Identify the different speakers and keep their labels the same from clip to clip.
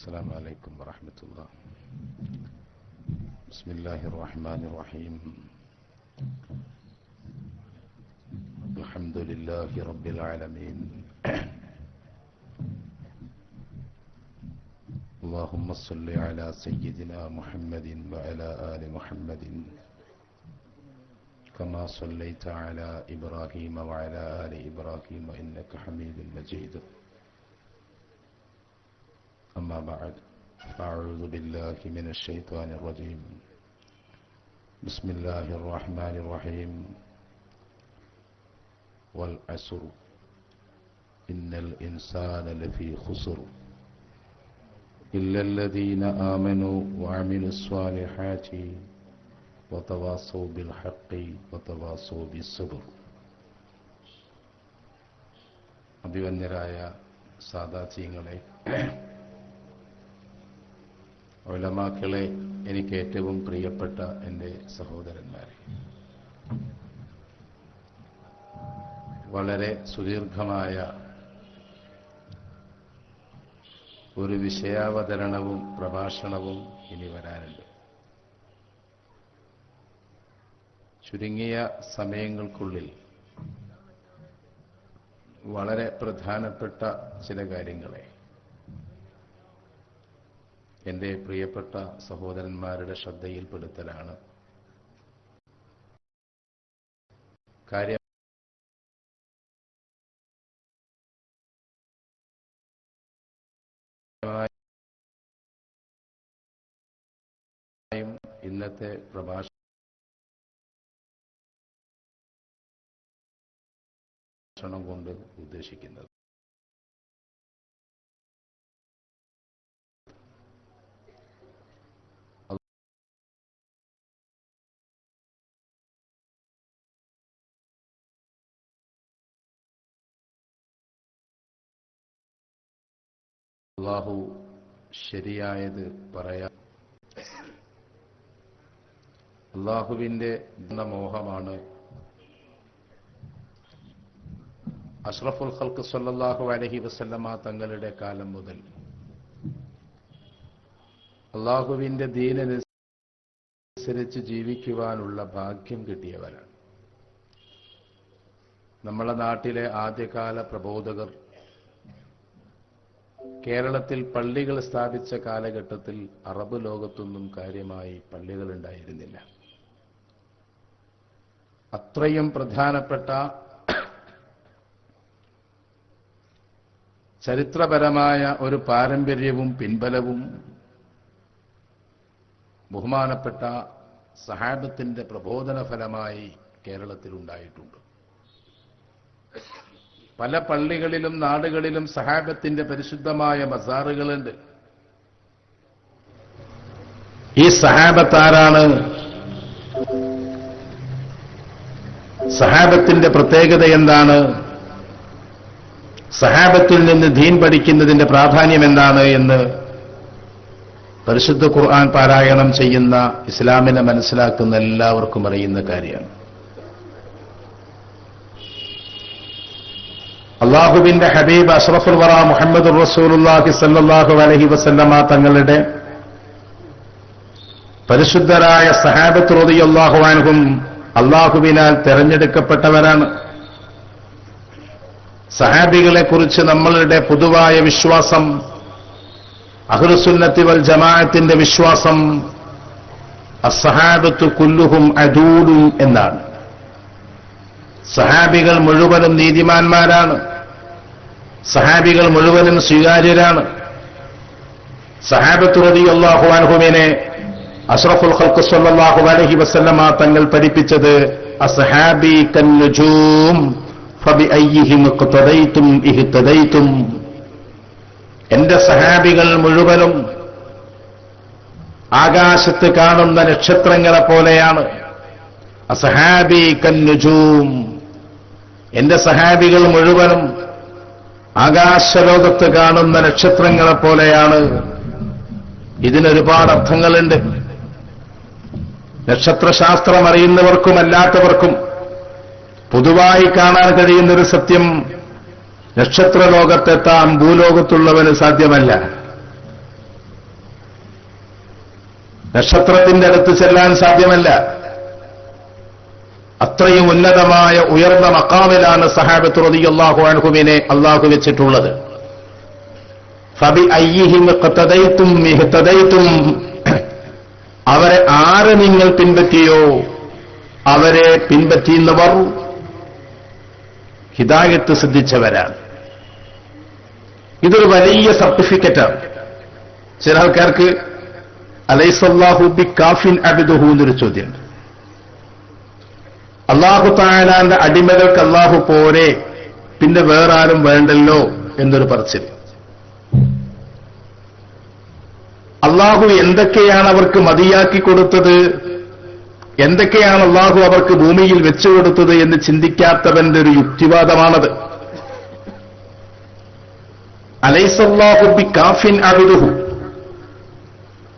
Speaker 1: السلام عليكم ورحمة الله. بسم الله الرحمن الرحيم. الحمد لله رب العالمين. اللهم صل على سيدنا محمد وعلى آل محمد كما صليت على إبراهيم وعلى آل إبراهيم إنك حميد مجيد. أما بعد، أعوذ بالله من الشيطان الرجيم. بسم الله الرحمن الرحيم. والعصر إن الإنسان لفي خسر إلا الذين آمنوا وعملوا الصالحات وتواصوا بالحق وتواصوا بالصبر. അഭിവന്യരായ സാദാത്യങ്ങളെ, ഉലമാക്കളെ, എനിക്ക് ഏറ്റവും പ്രിയപ്പെട്ട എൻ്റെ സഹോദരന്മാരെ, വളരെ സുദീർഘമായ ഒരു വിഷയാവതരണവും പ്രഭാഷണവും ഇനി വരാനുണ്ട്. ചുരുങ്ങിയ സമയങ്ങൾക്കുള്ളിൽ വളരെ പ്രധാനപ്പെട്ട ചില കാര്യങ്ങളെ എൻ്റെ പ്രിയപ്പെട്ട സഹോദരന്മാരുടെ ശ്രദ്ധയിൽപ്പെടുത്തലാണ്. കാര്യമായും ഇന്നത്തെ പ്രഭാഷണം കൊണ്ട് ഉദ്ദേശിക്കുന്നത് അല്ലാഹു ശരിയായത് പറയാം. അല്ലാഹുവിന്റെ മോഹമാണ് അഷ്റഫുൽ ഖൽഖ് സ്വല്ലല്ലാഹു അലൈഹി വസല്ലമ തങ്ങളുടെ കാലം മുതൽ അല്ലാഹുവിന്റെ ദീനനുസരിച്ച് ജീവിക്കുവാനുള്ള ഭാഗ്യം കിട്ടിയവരാണ്. നമ്മളെ നാട്ടിലെ ആദ്യകാല പ്രബോധകർ കേരളത്തിൽ പള്ളികൾ സ്ഥാപിച്ച കാലഘട്ടത്തിൽ അറബ് ലോകത്തൊന്നും കാര്യമായി പള്ളികൾ ഉണ്ടായിരുന്നില്ല. അത്രയും പ്രധാനപ്പെട്ട ചരിത്രപരമായ ഒരു പാരമ്പര്യവും പിൻബലവും ബഹുമാനപ്പെട്ട സഹാബത്തിന്റെ പ്രബോധന ഫലമായി കേരളത്തിൽ ഉണ്ടായിട്ടുണ്ട്. പല പള്ളികളിലും നാടുകളിലും സഹാബത്തിന്റെ പരിശുദ്ധമായ മസാറുകളുണ്ട്. ഈ സഹാബത്താരാണ്? സഹാബത്തിന്റെ പ്രത്യേകത എന്താണ്? സഹാബത്തിൽ നിന്ന് ദീൻ പഠിക്കുന്നതിന്റെ പ്രാധാന്യം എന്താണ് എന്ന് പരിശുദ്ധ ഖുർആൻ പാരായണം ചെയ്യുന്ന ഇസ്ലാമിനെ മനസ്സിലാക്കുന്ന എല്ലാവർക്കും അറിയുന്ന കാര്യമാണ്. അല്ലാഹുവിന്റെ ഹബീബ് അഷ്റഫുൽ വറ മുഹമ്മദുർ റസൂലുള്ളാഹി സ്വല്ലല്ലാഹു അലൈഹി വസല്ലമ തങ്ങളുടെ പരിശുദ്ധരായ സഹാബത്ത് റളിയല്ലാഹു അൻഹും അല്ലാഹുവിനാൽ തെരഞ്ഞെടുക്കപ്പെട്ടവരാണ്. സഹാബികളെ കുറിച്ച് നമ്മളുടെ പൊതുവായ വിശ്വാസം, അഹ്ലുസുന്നത്തി വൽ ജമാഅത്തിന്റെ വിശ്വാസം, അസ്സഹാബത്തു കുല്ലുഹും അദൂലുൻ എന്നാണ്. സഹാബികൾ മുഴുവനും നീതിമാന്മാരാണ്. സഹാബികൾ മുഴുവനും സ്വീകാര്യരാണ്. സഹാബത്ത് റളിയല്ലാഹു അൻഹുവിനെ അഷ്റഫുൽ ഖൽഖ് സ്വല്ലല്ലാഹു അലൈഹി വസല്ലമ തങ്ങൾ പഠിപ്പിച്ചത് അസ്ഹാബി കന്നുജൂം ഫബിഅയ്യിഹിം ഇഖ്തദൈതും ഇഹ്തദൈതും. എന്റെ സഹാബികൾ മുഴുവനും ആകാശത്ത് കാണുന്ന നക്ഷത്രങ്ങളെ പോലെയാണ്. അസ്ഹാബി കന്നുജൂം. എന്റെ സഹാബികൾ മുഴുവനും ആകാശലോകത്ത് കാണുന്ന നക്ഷത്രങ്ങളെ പോലെയാണ്. ഇതിനൊരുപാട് അർത്ഥങ്ങളുണ്ട്. നക്ഷത്രശാസ്ത്രം അറിയുന്നവർക്കും അല്ലാത്തവർക്കും പൊതുവായി കാണാൻ കഴിയുന്നൊരു സത്യം, നക്ഷത്രലോകത്തെത്താൻ ഭൂലോകത്തുള്ളവന് സാധ്യമല്ല. നക്ഷത്രത്തിന്റെ അടുത്ത് ചെല്ലാൻ സാധ്യമല്ല. അത്രയും ഉന്നതമായ ഉയർന്ന മഖാമിലാണ് സഹാബത്ത് റളിയല്ലാഹു അൻഹുവിനെ അല്ലാഹു വെച്ചിട്ടുള്ളത്. ഫബി അയ്യിഹിം ഖതദൈതും ഇഹ്തദൈതും, അവരെ ആരെ നിങ്ങൾ പിൻപറ്റിയോ അവരെ പിൻപറ്റിയുന്നവർ ഹിദായത്ത് സിദ്ധിച്ചവരാണ്. ഇതൊരു വലിയ സർട്ടിഫിക്കറ്റാണ്. ചില ആൾക്കാർക്ക് അലൈസല്ലാഹു ബി കാഫിൻ അബ്ദുഹു എന്നൊരു ചോദ്യമുണ്ട്. അല്ലാഹു തആലാന്റെ അടിമകൾക്ക് അല്ലാഹു പോരെ, പിന്നെ വേറെ ആരും വേണ്ടല്ലോ എന്നൊരു പറച്ചിൽ. അല്ലാഹു എന്തൊക്കെയാണ് അവർക്ക് മതിയാക്കി കൊടുത്തത്, എന്തൊക്കെയാണ് അല്ലാഹു അവർക്ക് ഭൂമിയിൽ വെച്ചുകൊടുത്തത് എന്ന് ചിന്തിക്കാത്തവന്റെ ഒരു യുക്തിവാദമാണത്. അലൈസല്ലാഹു ബി കാഫിൻ അബ്ദുഹു,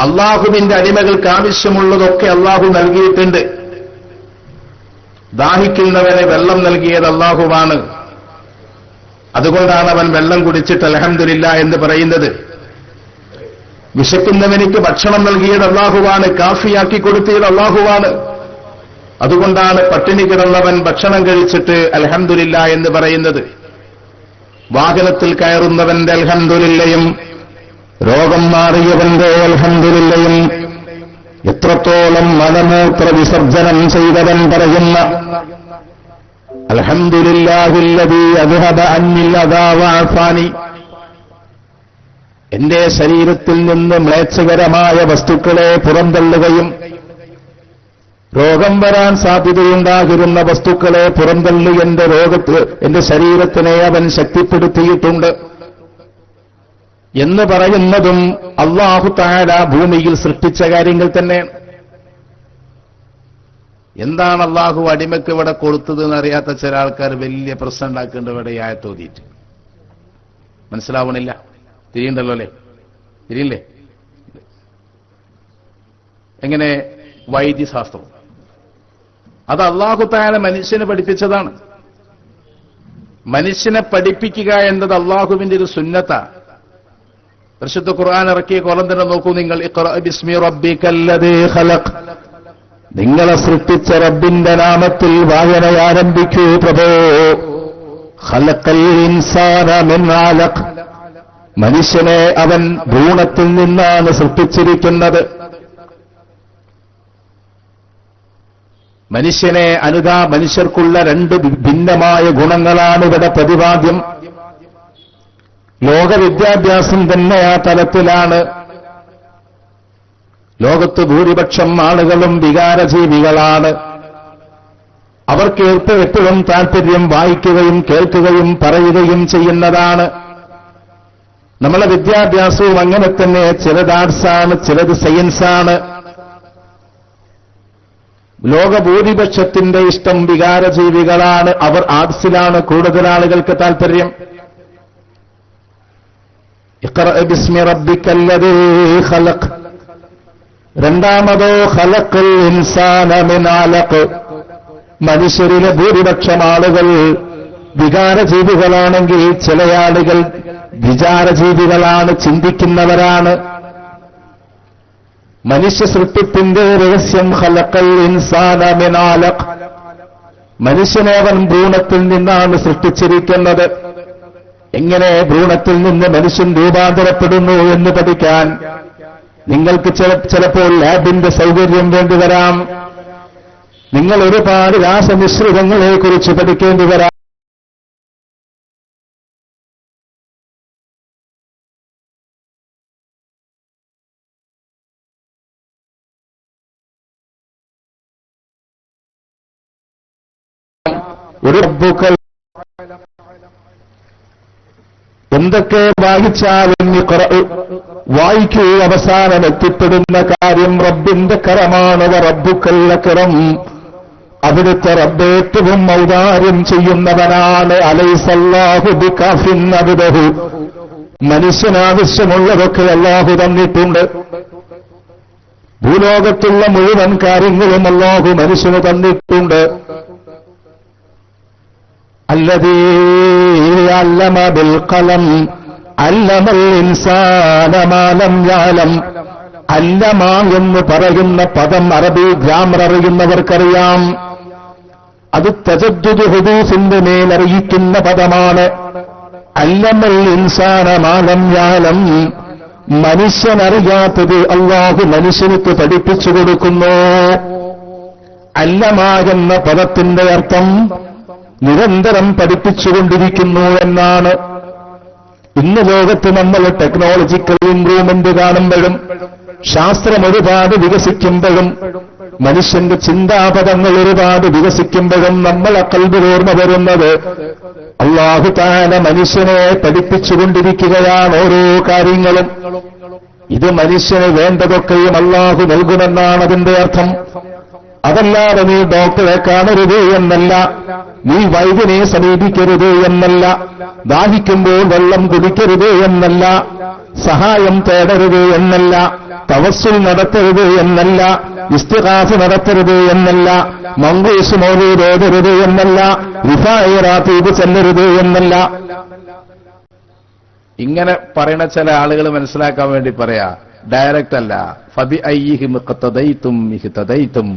Speaker 1: അല്ലാഹുവിന്റെ അടിമകൾക്ക് ആവശ്യമുള്ളതൊക്കെ അല്ലാഹു നൽകിയിട്ടുണ്ട്. ദാഹിക്കുന്നവന് വെള്ളം നൽകിയത് അല്ലാഹുവാണ്. അതുകൊണ്ടാണ് അവൻ വെള്ളം കുടിച്ചിട്ട് അൽഹംദുലില്ലാ എന്ന് പറയുന്നത്. വിശക്കുന്നവനിക്ക് ഭക്ഷണം നൽകിയത് അല്ലാഹുവാണ്, കാഫിയാക്കി കൊടുത്തത് അല്ലാഹുവാണ്. അതുകൊണ്ടാണ് പട്ടിണി കിടന്നവൻ ഭക്ഷണം കഴിച്ചിട്ട് അൽഹംദുലില്ലാ എന്ന് പറയുന്നത്. വാഹനത്തിൽ കയറുന്നവന്റെ അൽഹംദുലില്ലയും രോഗം മാറിയവന്റെ അൽഹംദുലില്ലയും എത്രത്തോളം മലമൂത്ര വിസർജനം ചെയ്തവൻ പറയുന്ന അൽഹംദുലില്ലാഹില്ലദീ അദ്ഹബ അന്നിൽ അദാ വഅഫാനി, എന്റെ ശരീരത്തിൽ നിന്ന് മ്ലേച്ഛകരമായ വസ്തുക്കളെ പുറന്തള്ളുകയും രോഗം വരാൻ സാധ്യതയുണ്ടാകിരുന്ന വസ്തുക്കളെ പുറന്തള്ളി എന്റെ ശരീരത്തിനെ അവൻ ശക്തിപ്പെടുത്തിയിട്ടുണ്ട് എന്ന് പറയുന്നതും അല്ലാഹു തആല ഭൂമിയിൽ സൃഷ്ടിച്ച കാര്യങ്ങൾ തന്നെ. എന്താണ് അല്ലാഹു അടിമയ്ക്ക് ഇവിടെ കൊടുത്തതെന്ന് അറിയാത്ത ചില ആൾക്കാർ വലിയ പ്രശ്നം ഉണ്ടാക്കേണ്ട ഇവിടെ ആയത്തോതിയിട്ട് മനസ്സിലാവണില്ല. തിരിയുണ്ടല്ലോ അല്ലേ? തിരിയില്ലേ? എങ്ങനെ? വൈദ്യശാസ്ത്രം അത് അല്ലാഹു തആല മനുഷ്യനെ പഠിപ്പിച്ചതാണ്. മനുഷ്യനെ പഠിപ്പിക്കുക എന്നത് അല്ലാഹുവിന്റെ ഒരു സുന്നത്താണ്. പരിശുദ്ധ ഖുർആൻ ഇറക്കിയ കോലം തന്നെ നോക്കൂ നിങ്ങൾ. ഇഖ്റഅ ബിസ്മി റബ്ബിക്കല്ലദീ ഖലഖ്, നിങ്ങളെ സൃഷ്ടിച്ച റബ്ബിന്റെ നാമത്തിൽ വായന ആരംഭിക്കൂ പ്രഭോ. ഖലഖൽ ഇൻസാന മിൻ അലഖ്, മനുഷ്യനെ അവൻ ഭ്രൂണത്തിൽ നിന്നാണ് സൃഷ്ടിച്ചിരിക്കുന്നത്. മനുഷ്യനെ മനുഷ്യർക്കുള്ള രണ്ട് ഭിന്നമായ ഗുണങ്ങളാണ് ഇവിടെ പ്രതിപാദ്യം. ലോക വിദ്യാഭ്യാസം തന്നെ ആ തലത്തിലാണ്. ലോകത്ത് ഭൂരിപക്ഷം ആളുകളും വികാരജീവികളാണ്. അവർക്ക് എപ്പോഴും താല്പര്യം വായിക്കുകയും കേൾക്കുകയും പറയുകയും ചെയ്യുന്നതാണ്. നമ്മളെ വിദ്യാഭ്യാസവും അങ്ങനെ തന്നെ. ചിലത് ആർട്സാണ്, ചിലത് സയൻസാണ്. ലോകഭൂരിപക്ഷത്തിന്റെ ഇഷ്ടം വികാരജീവികളാണ്. അവർ ആർട്സിലാണ് കൂടുതൽ ആളുകൾക്ക് താല്പര്യം. ഇഖ്റഅ ബിസ്മി റബ്ബിക്കല്ലദീ ഖലഖ്. രണ്ടാമതോ ഖലഖൽ ഇൻസാന മിൻ അലഖ്. മനുഷ്യരിലെ ഭൂരിപക്ഷം ആളുകൾ വികാരജീവികളാണെങ്കിൽ ചില ആളുകൾ വിചാരജീവികളാണ്, ചിന്തിക്കുന്നവരാണ്. മനുഷ്യ സൃഷ്ടിപ്പിന്റെ രഹസ്യം ഖലഖൽ ഇൻസാന മിൻ അലഖ്, മനുഷ്യനെ അവൻ ഭ്രൂണത്തിൽ നിന്നാണ് സൃഷ്ടിച്ചിരിക്കുന്നത്. എങ്ങനെ ഭ്രൂണത്തിൽ നിന്ന് മനുഷ്യൻ രൂപാന്തരപ്പെടുന്നു എന്ന് പഠിക്കാൻ നിങ്ങൾക്ക് ചിലപ്പോൾ ലാബിന്റെ സൗകര്യം വേണ്ടിവരാം. നിങ്ങൾ ഒരുപാട് രാസമിശ്രിതങ്ങളെ കുറിച്ച് പഠിക്കേണ്ടി വരാം. ഒരു റബ്ബുക്കൽ എന്തൊക്കെ വായിച്ചാലും വായിക്കൂ, അവസാനം എത്തിപ്പെടുന്ന കാര്യം റബ്ബിന്റെ കരമാണ്. റബ്ബുക്കൽ അക്രം, അവിടുത്തെ റബ്ബ് ഏറ്റവും ഔദാര്യം ചെയ്യുന്നവനാണ്. അലൈസല്ലാഹു ബികാഫിൻ അബ്ദഹു, മനുഷ്യനാവശ്യമുള്ളതൊക്കെ അല്ലാഹു തന്നിട്ടുണ്ട്. ഭൂലോകത്തുള്ള മുഴുവൻ കാര്യങ്ങളും അല്ലാഹു മനുഷ്യന് തന്നിട്ടുണ്ട്. അല്ലദീ അല്ലമ ബിൽ ഖലം അല്ലമൽ ഇൻസാന മാ ലം യഅലം, അല്ലമാ എന്ന് പറയുന്ന പദം അറബി ഗ്രാമർ അറിയുന്നവർക്കറിയാം. അത് തജദ്ദുദ് ഹുദൂസിന്റെ മേലറിയിക്കുന്ന പദമാണ്. അല്ലമൽ ഇൻസാന മാ ലം യഅലം, മനുഷ്യനറിയാത്തത് അല്ലാഹു മനുഷ്യർക്ക് പഠിപ്പിച്ചു കൊടുക്കുന്നു. അല്ലമ എന്ന പദത്തിന്റെ അർത്ഥം നിരന്തരം പഠിപ്പിച്ചുകൊണ്ടിരിക്കുന്നു എന്നാണ്. ഇന്ന് ലോകത്ത് നമ്മൾ ടെക്നോളജിക്കൽ ഇംപ്രൂവ്മെന്റ് കാണുമ്പോഴും ശാസ്ത്രം ഒരുപാട് വികസിക്കുമ്പോഴും മനുഷ്യന്റെ ചിന്താപദങ്ങൾ ഒരുപാട് വികസിക്കുമ്പോഴും നമ്മളെ ഖൽബിൽ ഓർമ്മ വരുന്നത് അല്ലാഹു തആല മനുഷ്യനെ പഠിപ്പിച്ചുകൊണ്ടിരിക്കുകയാണ് ഓരോ കാര്യങ്ങളും. ഇത് മനുഷ്യന് വേണ്ടതൊക്കെയും അല്ലാഹു നൽകുമെന്നാണ് അതിന്റെ അർത്ഥം. അതല്ലാതെ നീ ഡോക്ടറെ കാണരുത് എന്നല്ല, നീ വൈദ്യനെ സമീപിക്കരുത് എന്നല്ല, ദാഹിക്കുമ്പോൾ വെള്ളം കുടിക്കരുത് എന്നല്ല, സഹായം തേടരുത് എന്നല്ല, തവസ്സുൽ നടത്തരുത് എന്നല്ല, ഇസ്തിഗാസ നടത്തരുത് എന്നല്ല, മങ്കൂസ് മൗലൂദ് ഓതരുത് എന്നല്ല, റിഫാഇ റാത്തീബ് ചെല്ലരുത് എന്നല്ല. ഇങ്ങനെ പറയുന്ന ചില ആളുകൾ മനസ്സിലാക്കാൻ വേണ്ടി പറയാ, ഡയറക്റ്റ് അല്ല. ഫബി അയ്യിഹിം ഇഖ്തദൈതും ഇഹ്തദൈതും.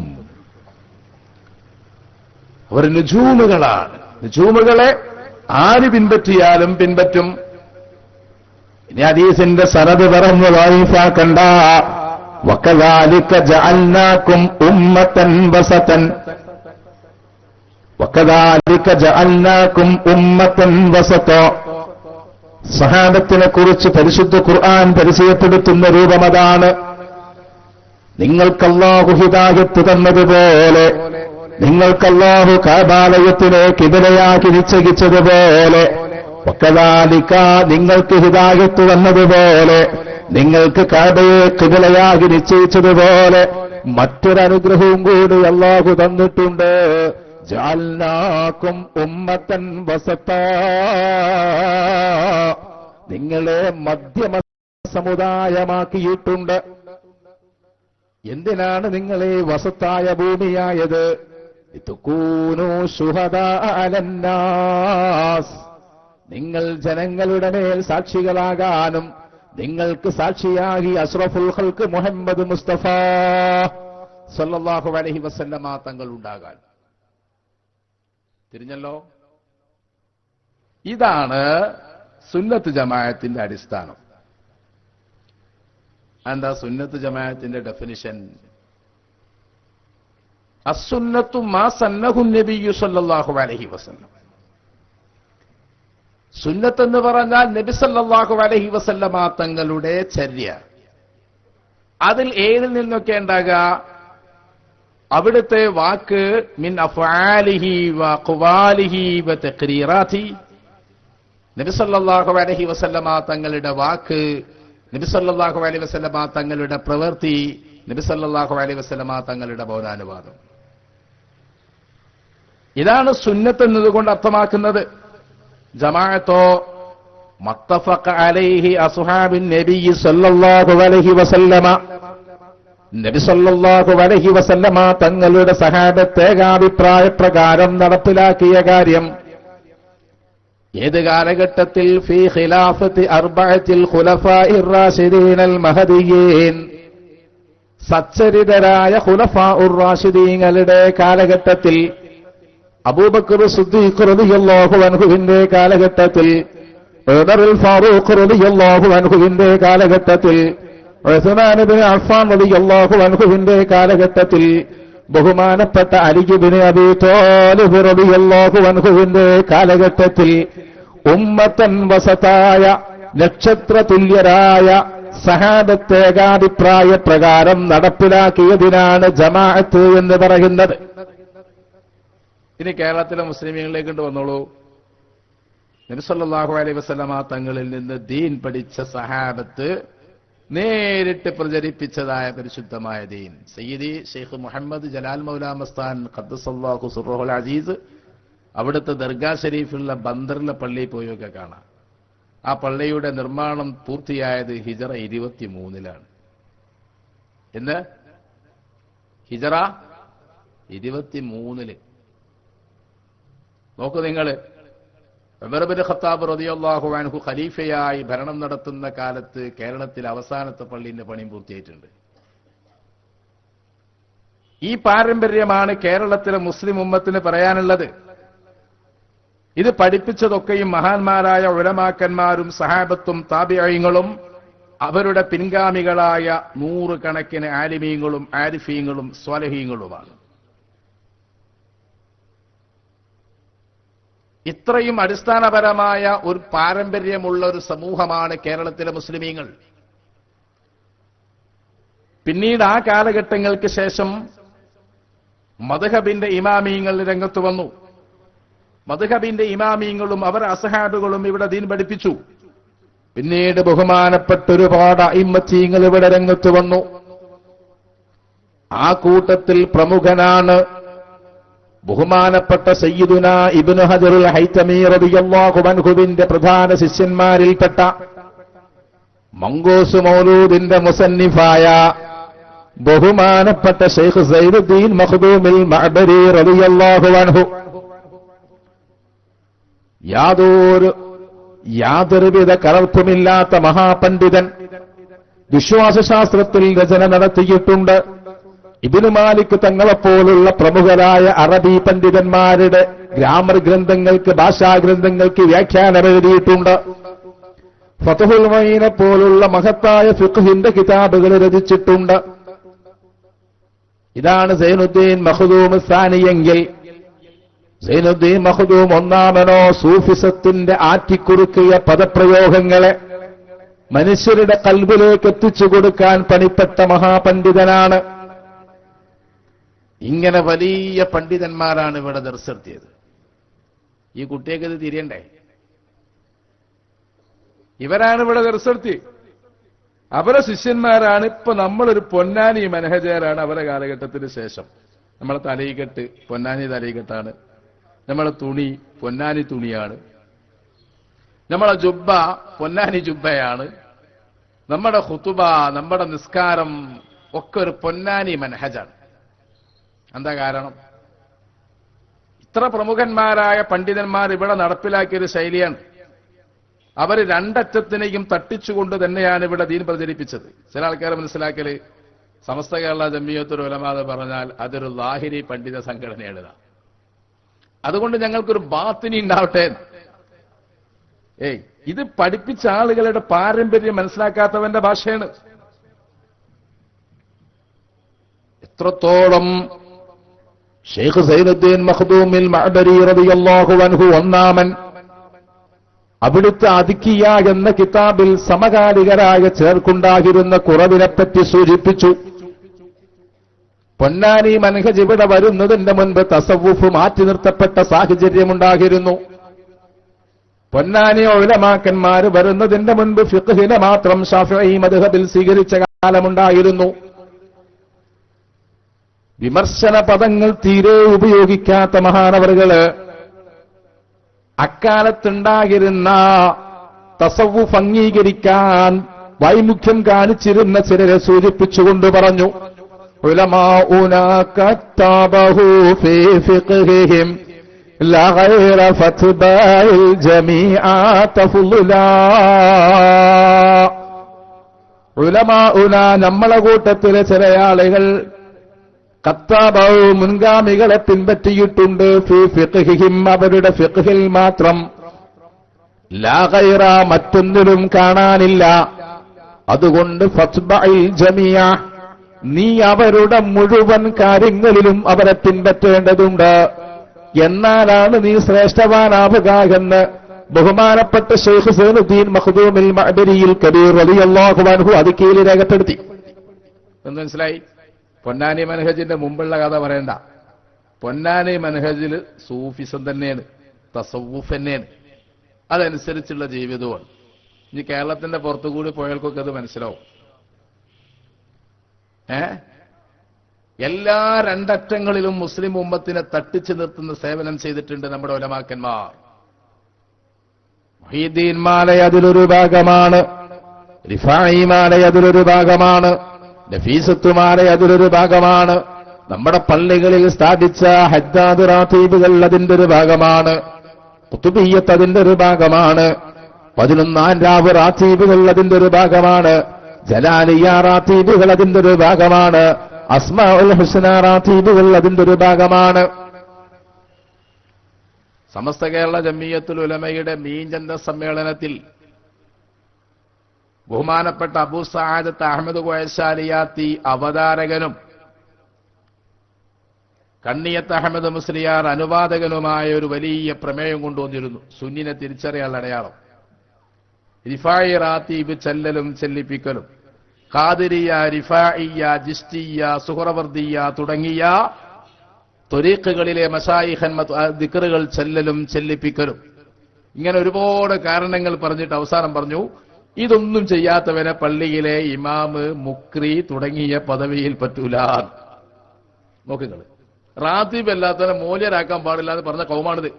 Speaker 1: അവർ നുജൂമുകളാണ്. നുജൂമുകളെ ആര് പിൻപറ്റിയാലും പിൻപറ്റും. ഇനി ഹദീസിന്റെ സനദ് പറഞ്ഞു വായിഫാക്കണ്ട. വകദാലിക ജഅൽനാകും ഉമ്മതൻ വസതൻ, വകദാലിക ജഅൽനാകും ഉമ്മതൻ വസത. സഹാബത്തിനെ കുറിച്ച് പരിശുദ്ധ ഖുർആൻ പരിചയപ്പെടുത്തുന്ന രൂപമതാണ്. നിങ്ങൾക്കല്ലാഹു ഹിദായത്ത് തന്നതുപോലെ, നിങ്ങൾക്കല്ലാഹു കഅബാലയത്തിനെ കിബിലയാക്കി നിശ്ചയിച്ചതുപോലെ, വകദാലിക നിങ്ങൾക്ക് ഹിദായത്ത് തന്നതുപോലെ, നിങ്ങൾക്ക് കഅബയെ കിബിലയാക്കി നിശ്ചയിച്ചതുപോലെ മറ്റൊരനുഗ്രഹവും കൂടി അല്ലാഹു തന്നിട്ടുണ്ട്. ജഅൽനാകും ഉമ്മതൻ വസതാ, നിങ്ങളെ മധ്യമ സമുദായമാക്കിയിട്ടുണ്ട്. എന്തിനാണ് നിങ്ങളെ വസത്തായ ഭൂമിയായത്? ലിതകൂനൂ ശുഹദാ അലന്നാസ്, നിങ്ങൾ ജനങ്ങളുടെ മേൽ സാക്ഷികളാകാനും നിങ്ങൾക്ക് സാക്ഷിയാകി അഷ്റഫുൽ ഖൽഖ് മുഹമ്മദ് മുസ്തഫ സല്ലല്ലാഹു അലൈഹി വസല്ലമ തങ്ങൾ ഉണ്ടാകാൻ. തിരിഞ്ഞല്ലോ? ഇതാണ് സുന്നത്ത് ജമാഅത്തിന്റെ അടിസ്ഥാനം. എന്താ സുന്നത്ത് ജമാഅത്തിന്റെ ഡെഫിനിഷൻ? അസ്സുന്നത്തു മാ സന്നഹു നബിയ്യു സല്ലല്ലാഹു അലൈഹി വസല്ലം. സുന്നത്ത് എന്ന് പറഞ്ഞാൽ നബി സല്ലല്ലാഹു അലൈഹി വസല്ലമ തങ്ങളുടെ ചര്യ. അതിൽ ഏതിൽ നിന്നൊക്കെ ഉണ്ടാകുക? അവിടുത്തെ വാക്ക് മിൻ അഫ്ആലിഹി വ ഖവാലിഹി വ തഖ്രീറാതി. നബി സല്ലല്ലാഹു അലൈഹി വസല്ലമ തങ്ങളുടെ വാക്ക്, നബി സല്ലല്ലാഹു അലൈഹി വസല്ലമ തങ്ങളുടെ പ്രവൃത്തി, നബി സല്ലല്ലാഹു അലൈഹി വസല്ലമ തങ്ങളുടെ ബോധാനുവാദം. ഇതാണ് സുന്നത്ത് എന്നതുകൊണ്ട് അർത്ഥമാക്കുന്നത്. ജമാഅത്തോ മത്തഫഖ അലൈഹി അസ്ഹാബിൻ നബി സല്ലല്ലാഹു അലൈഹി വസല്ലമ, നബി സല്ലല്ലാഹു അലൈഹി വസല്ലമ തങ്ങളുടെ സഹാബത്ത് ഏകാഭിപ്രായ പ്രകാരം നടപ്പിലാക്കിയ കാര്യം. ഏത് കാലഘട്ടത്തിൽ? ഫീ ഖിലാഫത്തി അർബഅത്തിൽ ഖുലഫാഇർ റാഷിദീനൽ മഹദിയീൻ, സച്ചരിതരായ ഖുലഫാഉർ റാഷിദീങ്ങളുടെ കാലഘട്ടത്തിൽ, അബൂബക്കർ സിദ്ദീഖ് റളിയല്ലാഹു അൻഹുവിന്റെ കാലഘട്ടത്തിൽ, ഉമറുൽ ഫാറൂഖ് റളിയല്ലാഹു അൻഹുവിന്റെ കാലഘട്ടത്തിൽ, ഉസ്മാൻ ഇബ്നു അഫ്ഫാൻ റളിയല്ലാഹു അൻഹുവിന്റെ കാലഘട്ടത്തിൽ, ബഹുമാനപ്പെട്ട അലി ഇബ്നു അബീ ത്വാലിബ് റളിയല്ലാഹു അൻഹുവിന്റെ കാലഘട്ടത്തിൽ ഉമ്മത്തൻ വസതായ നക്ഷത്ര തുല്യരായ സഹാബത്ത് ഏകാഭിപ്രായ പ്രകാരം നടപ്പിലാക്കിയതിനാണ് ജമാഅത്ത് എന്ന് പറയുന്നത്. ഇനി കേരളത്തിലെ മുസ്ലിമീങ്ങളിലേക്ക് വന്നോളൂ. നബി സല്ലല്ലാഹു അലൈഹി വസല്ലമ തങ്ങളിൽ നിന്ന് ദീൻ പഠിച്ച സഹാബത്ത് നേരിട്ട് പ്രചരിപ്പിച്ചതായ പരിശുദ്ധമായ ദീൻ. സയ്യിദി ഷെയ്ഖ് മുഹമ്മദ് ജലാൽ മൗലാ മസ്താൻ ഖദ്ദസല്ലാഹു സിർറഹുൽ അസീസ് അവിടുത്തെ ദർഗാ ഷരീഫുള്ള ബന്ദറിലെ പള്ളിയിൽ പോയൊക്കെ കാണാം. ആ പള്ളിയുടെ നിർമ്മാണം പൂർത്തിയായത് ഹിജറ 23-ലാണ്. എന്ന് ഹിജറ 23. നോക്കൂ നിങ്ങൾ, ഉമർ ഇബ്നു ഖത്താബ് റളിയല്ലാഹു അൻഹു ഖലീഫയായി ഭരണം നടത്തുന്ന കാലത്ത് കേരളത്തിൽ അവസാനത്തെ പള്ളിന്റെ പണിയും പൂർത്തിയായിട്ടുണ്ട്. ഈ പാരമ്പര്യമാണ് കേരളത്തിലെ മുസ്ലിം ഉമ്മത്തിന് പറയാനുള്ളത്. ഇത് പഠിപ്പിച്ചതൊക്കെയും മഹാന്മാരായ ഉലമാക്കന്മാരും സഹാബത്തും താബിഈങ്ങളും അവരുടെ പിൻഗാമികളായ നൂറുകണക്കിന് ആലിമീങ്ങളും ആരിഫീങ്ങളും സ്വാലിഹീങ്ങളുമാണ്. ഇത്രയും അടിസ്ഥാനപരമായ ഒരു പാരമ്പര്യമുള്ള ഒരു സമൂഹമാണ് കേരളത്തിലെ മുസ്ലിമീങ്ങൾ. പിന്നീട് ആ കാലഘട്ടങ്ങൾക്ക് ശേഷം മദ്ഹബിന്റെ ഇമാമീങ്ങൾ രംഗത്ത് വന്നു. മദ്ഹബിന്റെ ഇമാമീങ്ങളും അവർ അസ്ഹാബുകളും ഇവിടെ ദീൻ പഠിപ്പിച്ചു. പിന്നീട് ബഹുമാനപ്പെട്ട ഒരുപാട് അഇമ്മത്തീങ്ങൾ ഇവിടെ രംഗത്ത് വന്നു. ആ കൂട്ടത്തിൽ പ്രമുഖനാണ് ബഹുമാനപ്പെട്ട സയ്യിദുനാ ഇബ്നു ഹജറുൽ ഹൈതമി റളിയല്ലാഹു അൻഹുവിന്റെ പ്രധാന ശിഷ്യന്മാരിൽപ്പെട്ട മംഗൂസ് മൗലൂദിന്റെ മുസന്നിഫായ ബഹുമാനപ്പെട്ട ശൈഖ് സൈനുദ്ദീൻ മഖ്ദൂമിൽ മഅബരി റളിയല്ലാഹു അൻഹു യാതൊരുവിധ കലർപ്പുമില്ലാത്ത മഹാപണ്ഡിതൻ, വിശ്വാസശാസ്ത്രത്തിൽ രചന നടത്തിയിട്ടുണ്ട്. ഇബ്നു മാലിക് തങ്ങളെപ്പോലുള്ള പ്രമുഖരായ അറബി പണ്ഡിതന്മാരുടെ ഗ്രാമർ ഗ്രന്ഥങ്ങൾക്ക്, ഭാഷാഗ്രന്ഥങ്ങൾക്ക് വ്യാഖ്യാനം എഴുതിയിട്ടുണ്ട്. ഫത്ഹുൽ മഈനെ പോലുള്ള മഹത്തായ ഫിഖ്ഹിന്റെ കിതാബുകൾ രചിച്ചിട്ടുണ്ട്. ഇതാണ് സൈനുദ്ദീൻ മഖ്ദൂം സാനിയെങ്കിൽ സൈനുദ്ദീൻ മഖ്ദൂം ഒന്നാമനോ സൂഫിസത്തിന്റെ ആറ്റിക്കുറുക്കിയ പദപ്രയോഗങ്ങളെ മനുഷ്യരുടെ കൽബിലേക്ക് എത്തിച്ചു കൊടുക്കാൻ പണിപ്പെട്ട മഹാപണ്ഡിതനാണ്. ഇങ്ങനെ വലിയ പണ്ഡിതന്മാരാണ് ഇവിടെ ദർശനത്തിയത്. ഈ കുട്ടിയൊക്കെ ഇത് തിരിയണ്ടേ? ഇവരാണ് ഇവിടെ ദർശനത്തി. അവരെ ശിഷ്യന്മാരാണ്. ഇപ്പൊ നമ്മളൊരു പൊന്നാനി മനഹജരാണ് അവരെ കാലഘട്ടത്തിന് ശേഷം. നമ്മളെ തലയിക്കെട്ട് പൊന്നാനി തലയിക്കെട്ടാണ്, നമ്മളെ തുണി പൊന്നാനി തുണിയാണ്, നമ്മളെ ജുബ്ബ പൊന്നാനി ജുബ്ബയാണ്, നമ്മുടെ ഖുതുബ, നമ്മുടെ നിസ്കാരം ഒക്കെ ഒരു പൊന്നാനി മനഹജാണ്. എന്താ കാരണം? ഇത്ര പ്രമുഖന്മാരായ പണ്ഡിതന്മാർ ഇവിടെ നടപ്പിലാക്കിയൊരു ശൈലിയാണ്. അവർ രണ്ടറ്റത്തിനെയും തട്ടിച്ചുകൊണ്ട് തന്നെയാണ് ഇവിടെ ദീൻ പ്രചരിപ്പിച്ചത്. ചില ആൾക്കാരെ മനസ്സിലാക്കല് സമസ്ത കേരള ജംഇയ്യത്തുൽ ഉലമാ പറഞ്ഞാൽ അതൊരു ലാഹിരി പണ്ഡിത സംഘടനയാണ്. അതുകൊണ്ട് ഞങ്ങൾക്കൊരു ബാത്തിനി ഉണ്ടാവട്ടെ. ഇത് പഠിപ്പിച്ച ആളുകളുടെ പാരമ്പര്യം മനസ്സിലാക്കാത്തവന്റെ ഭാഷയാണ്. എത്രത്തോളം ശൈഖ് സൈനുദ്ദീൻ മഖ്ദൂമിൽ മഅബരി റളിയല്ലാഹു അൻഹു ഒന്നാമൻ അവിടുത്തെ അദിക്കിയ എന്ന കിതാബിൽ സമകാലികരായ ചേർക്കുണ്ടായിരുന്ന കുറവിനെപ്പറ്റി സൂചിപ്പിച്ചു. പൊന്നാനി മനഹജ് ഇവിടെ വരുന്നതിന്റെ മുൻപ് തസവ്വുഫ് മാറ്റി നിർത്തപ്പെട്ട സാഹചര്യമുണ്ടായിരുന്നു. പൊന്നാനി ഉലമാക്കന്മാർ വരുന്നതിന്റെ മുൻപ് ഫിഖ്ഹിനെ മാത്രം ശാഫിഈ മദ്ഹബിൽ സ്വീകരിച്ച കാലമുണ്ടായിരുന്നു. വിമർശന പദങ്ങൾ തീരെ ഉപയോഗിക്കാത്ത മഹാനവറുകള് അക്കാലത്തുണ്ടായിരുന്ന തസവ്വുഫ് അംഗീകരിക്കാൻ വൈമുഖ്യം കാണിച്ചിരുന്ന ചിലരെ സൂചിപ്പിച്ചുകൊണ്ട് പറഞ്ഞു, ഉലമാഉനാ കത്തബഹു ഫീ ഫിഖ്ഹിഹിം ലാ ഗൈറ ഫത്ബാഇൽ ജമീഅ തഫ്ളുലാ. ഉലമാഉനാ നമ്മളെ കൂട്ടത്തിലെ ചില ആളുകൾ കത്താബഹു മുൻഗാമികളെ പിൻപറ്റിയിട്ടുണ്ട്, ഫീ ഫിഖ്ഹിഹിം അവരുടെ ഫിഖ്ഹിൽ മാത്രം, ലാ ഗൈറ മറ്റൊന്നിലും കാണാനില്ല. അതുകൊണ്ട് ഫത്ബഇൽ ജമീഅ നീ അവരുടെ മുഴുവൻ കാര്യങ്ങളിലും അവരെ പിൻപറ്റേണ്ടതുണ്ട്, എന്നാലാണ് നീ ശ്രേഷ്ഠവാനാവുക എന്ന് ബഹുമാനപ്പെട്ട ശൈഖ് സൈനുദ്ദീൻ മഖ്ദൂമിൽ മഅബരിയിൽ കബീർ റളിയല്ലാഹു അൻഹു അദിക്കയിൽ രേഖപ്പെടുത്തി. എന്ന് മനസ്സിലായി? പൊന്നാനി മനഹജിന്റെ മുമ്പുള്ള കഥ പറയണ്ട. പൊന്നാനി മനഹജിൽ സൂഫിസം തന്നെയാണ്, തസവ്വുഫ് തന്നെയാണ്, അതനുസരിച്ചുള്ള ജീവിതമാണ്. ഇനി കേരളത്തിന്റെ പുറത്തുകൂടി പോയവർക്കൊക്കെ അത് മനസ്സിലാവും. എല്ലാ രണ്ടറ്റങ്ങളിലും മുസ്ലിം ഉമ്മത്തിനെ തട്ടിച്ചു നിർത്തുന്ന സേവനം ചെയ്തിട്ടുണ്ട് നമ്മുടെ ഉലമാക്കന്മാർ. മുഹീദ്ദീൻ മാല അതിലൊരു ഭാഗമാണ്, റിഫാഈ മാല അതിലൊരു ഭാഗമാണ്, നഫീസത്തു മാല അതിലൊരു ഭാഗമാണ്, നമ്മുടെ പള്ളികളിൽ സ്ഥാപിച്ച ഹദ്ദാദ് റാത്തീബുകൾ അതിന്റെ ഒരു ഭാഗമാണ്, ഖുതുബിയ്യത്ത് അതിന്റെ ഒരു ഭാഗമാണ്, 11 രാവ് റാത്തീബുകൾ അതിന്റെ ഒരു ഭാഗമാണ്, ജലാലിയ റാത്തീബുകൾ അതിന്റെ ഒരു ഭാഗമാണ്, അസ്മാഉൽ ഹുസ്ന റാത്തീബുകൾ അതിന്റെ ഒരു ഭാഗമാണ്. സമസ്ത കേരള ജമിയത്തുൽ ഉലമയുടെ മീഞ്ചന്ത സമ്മേളനത്തിൽ ബഹുമാനപ്പെട്ട അബൂ സഅദത്ത് അഹ്മദ് ഖുയശാലിയാത്തി അവതാരകനും കണ്ണിയത്ത് അഹമ്മദ് മുസ്ലിയാർ അനുവാദകനുമായ ഒരു വലിയ പ്രമേയം കൊണ്ടുവന്നിരുന്നു. സുന്നിനെ തിരിച്ചറിയാനുള്ള അടയാളം റിഫായി റാത്തീബ് ചെല്ലലും ചെല്ലിപ്പിക്കലും. ഖാദിരിയ, റിഫായിയ, ജിസ്തിയ, സുഹറവർദിയ തുടങ്ങിയ ത്വരീഖുകളിലെ മശായിഖൻ ദിക്റുകൾ ചെല്ലലും ചെല്ലിപ്പിക്കലും. ഇങ്ങനെ ഒരുപാട് കാരണങ്ങൾ പറഞ്ഞിട്ട് അവസാനം പറഞ്ഞു, ഇതൊന്നും ചെയ്യാത്തവനെ പള്ളിയിലെ ഇമാമ്, മുക്രി തുടങ്ങിയ പദവിയിൽ പറ്റൂല. നോക്കുങ്ങൾ, റാത്തീബ് അല്ലാത്തവനെ മൂല്യരാക്കാൻ പാടില്ല എന്ന് പറഞ്ഞ കൗമാണിത്.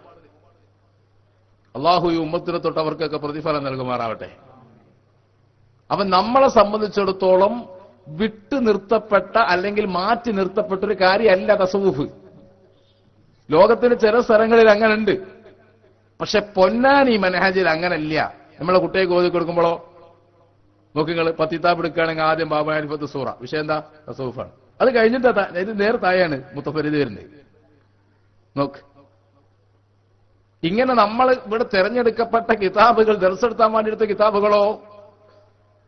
Speaker 1: അള്ളാഹു ഈ ഉമ്മത്തിനെ തൊട്ട് അവർക്കൊക്കെ പ്രതിഫലം നൽകുമാറാവട്ടെ. അപ്പൊ നമ്മളെ സംബന്ധിച്ചിടത്തോളം വിട്ടു നിർത്തപ്പെട്ട അല്ലെങ്കിൽ മാറ്റി നിർത്തപ്പെട്ട ഒരു കാര്യമല്ല തസവൂഫ്. ലോകത്തിന് ചില സ്ഥലങ്ങളിൽ അങ്ങനെ ഉണ്ട്. പക്ഷെ പൊന്നാനി മനഹജിൽ അങ്ങനല്ല. നമ്മളെ കുട്ടിയെ ഓതി കൊടുക്കുമ്പോഴോ നോക്കിങ്ങൾ പത്തിത്താബ് എടുക്കുകയാണെങ്കിൽ ആദ്യം ബാബാനിഫത്ത് സൂറ, വിഷയം എന്താ? തസവൂഫാണ്. അത് കഴിഞ്ഞിട്ട് ഇത് നേരത്തായാണ് മുത്തഫരീദ് വരുന്നത്. നോക്ക്, ഇങ്ങനെ നമ്മൾ ഇവിടെ തെരഞ്ഞെടുക്കപ്പെട്ട കിതാബുകൾ ദർസെടുത്താൻ വേണ്ടിയെടുത്ത കിതാബുകളോ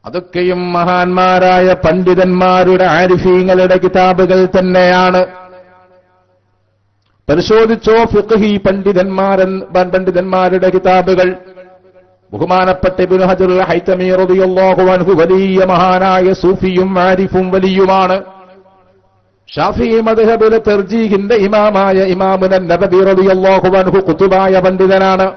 Speaker 1: അതൊക്കെയും മഹാന്മാരായ പണ്ഡിതന്മാരുടെ ആരിഫീങ്ങളുടെ കിതാബുകൾ തന്നെയാണ്. പരിശോധിച്ചോ ഫിഖ്ഹി പണ്ഡിതന്മാരുടെ കിതാബുകൾ. ബഹുമാനപ്പെട്ട ഇബ്നു ഹജറുൽ ഹൈതമി റളിയല്ലാഹു അൻഹു വലിയ മഹാനായ സൂഫിയും ആരിഫും വലിയുമാണ്. ഷാഫിഈ മദ്ഹബിലെ തർജീഹിന്റെ ഇമാമായ ഇമാമുൻ നബവി റളിയല്ലാഹു അൻഹു ഖുതുബായ പണ്ഡിതനാണ്.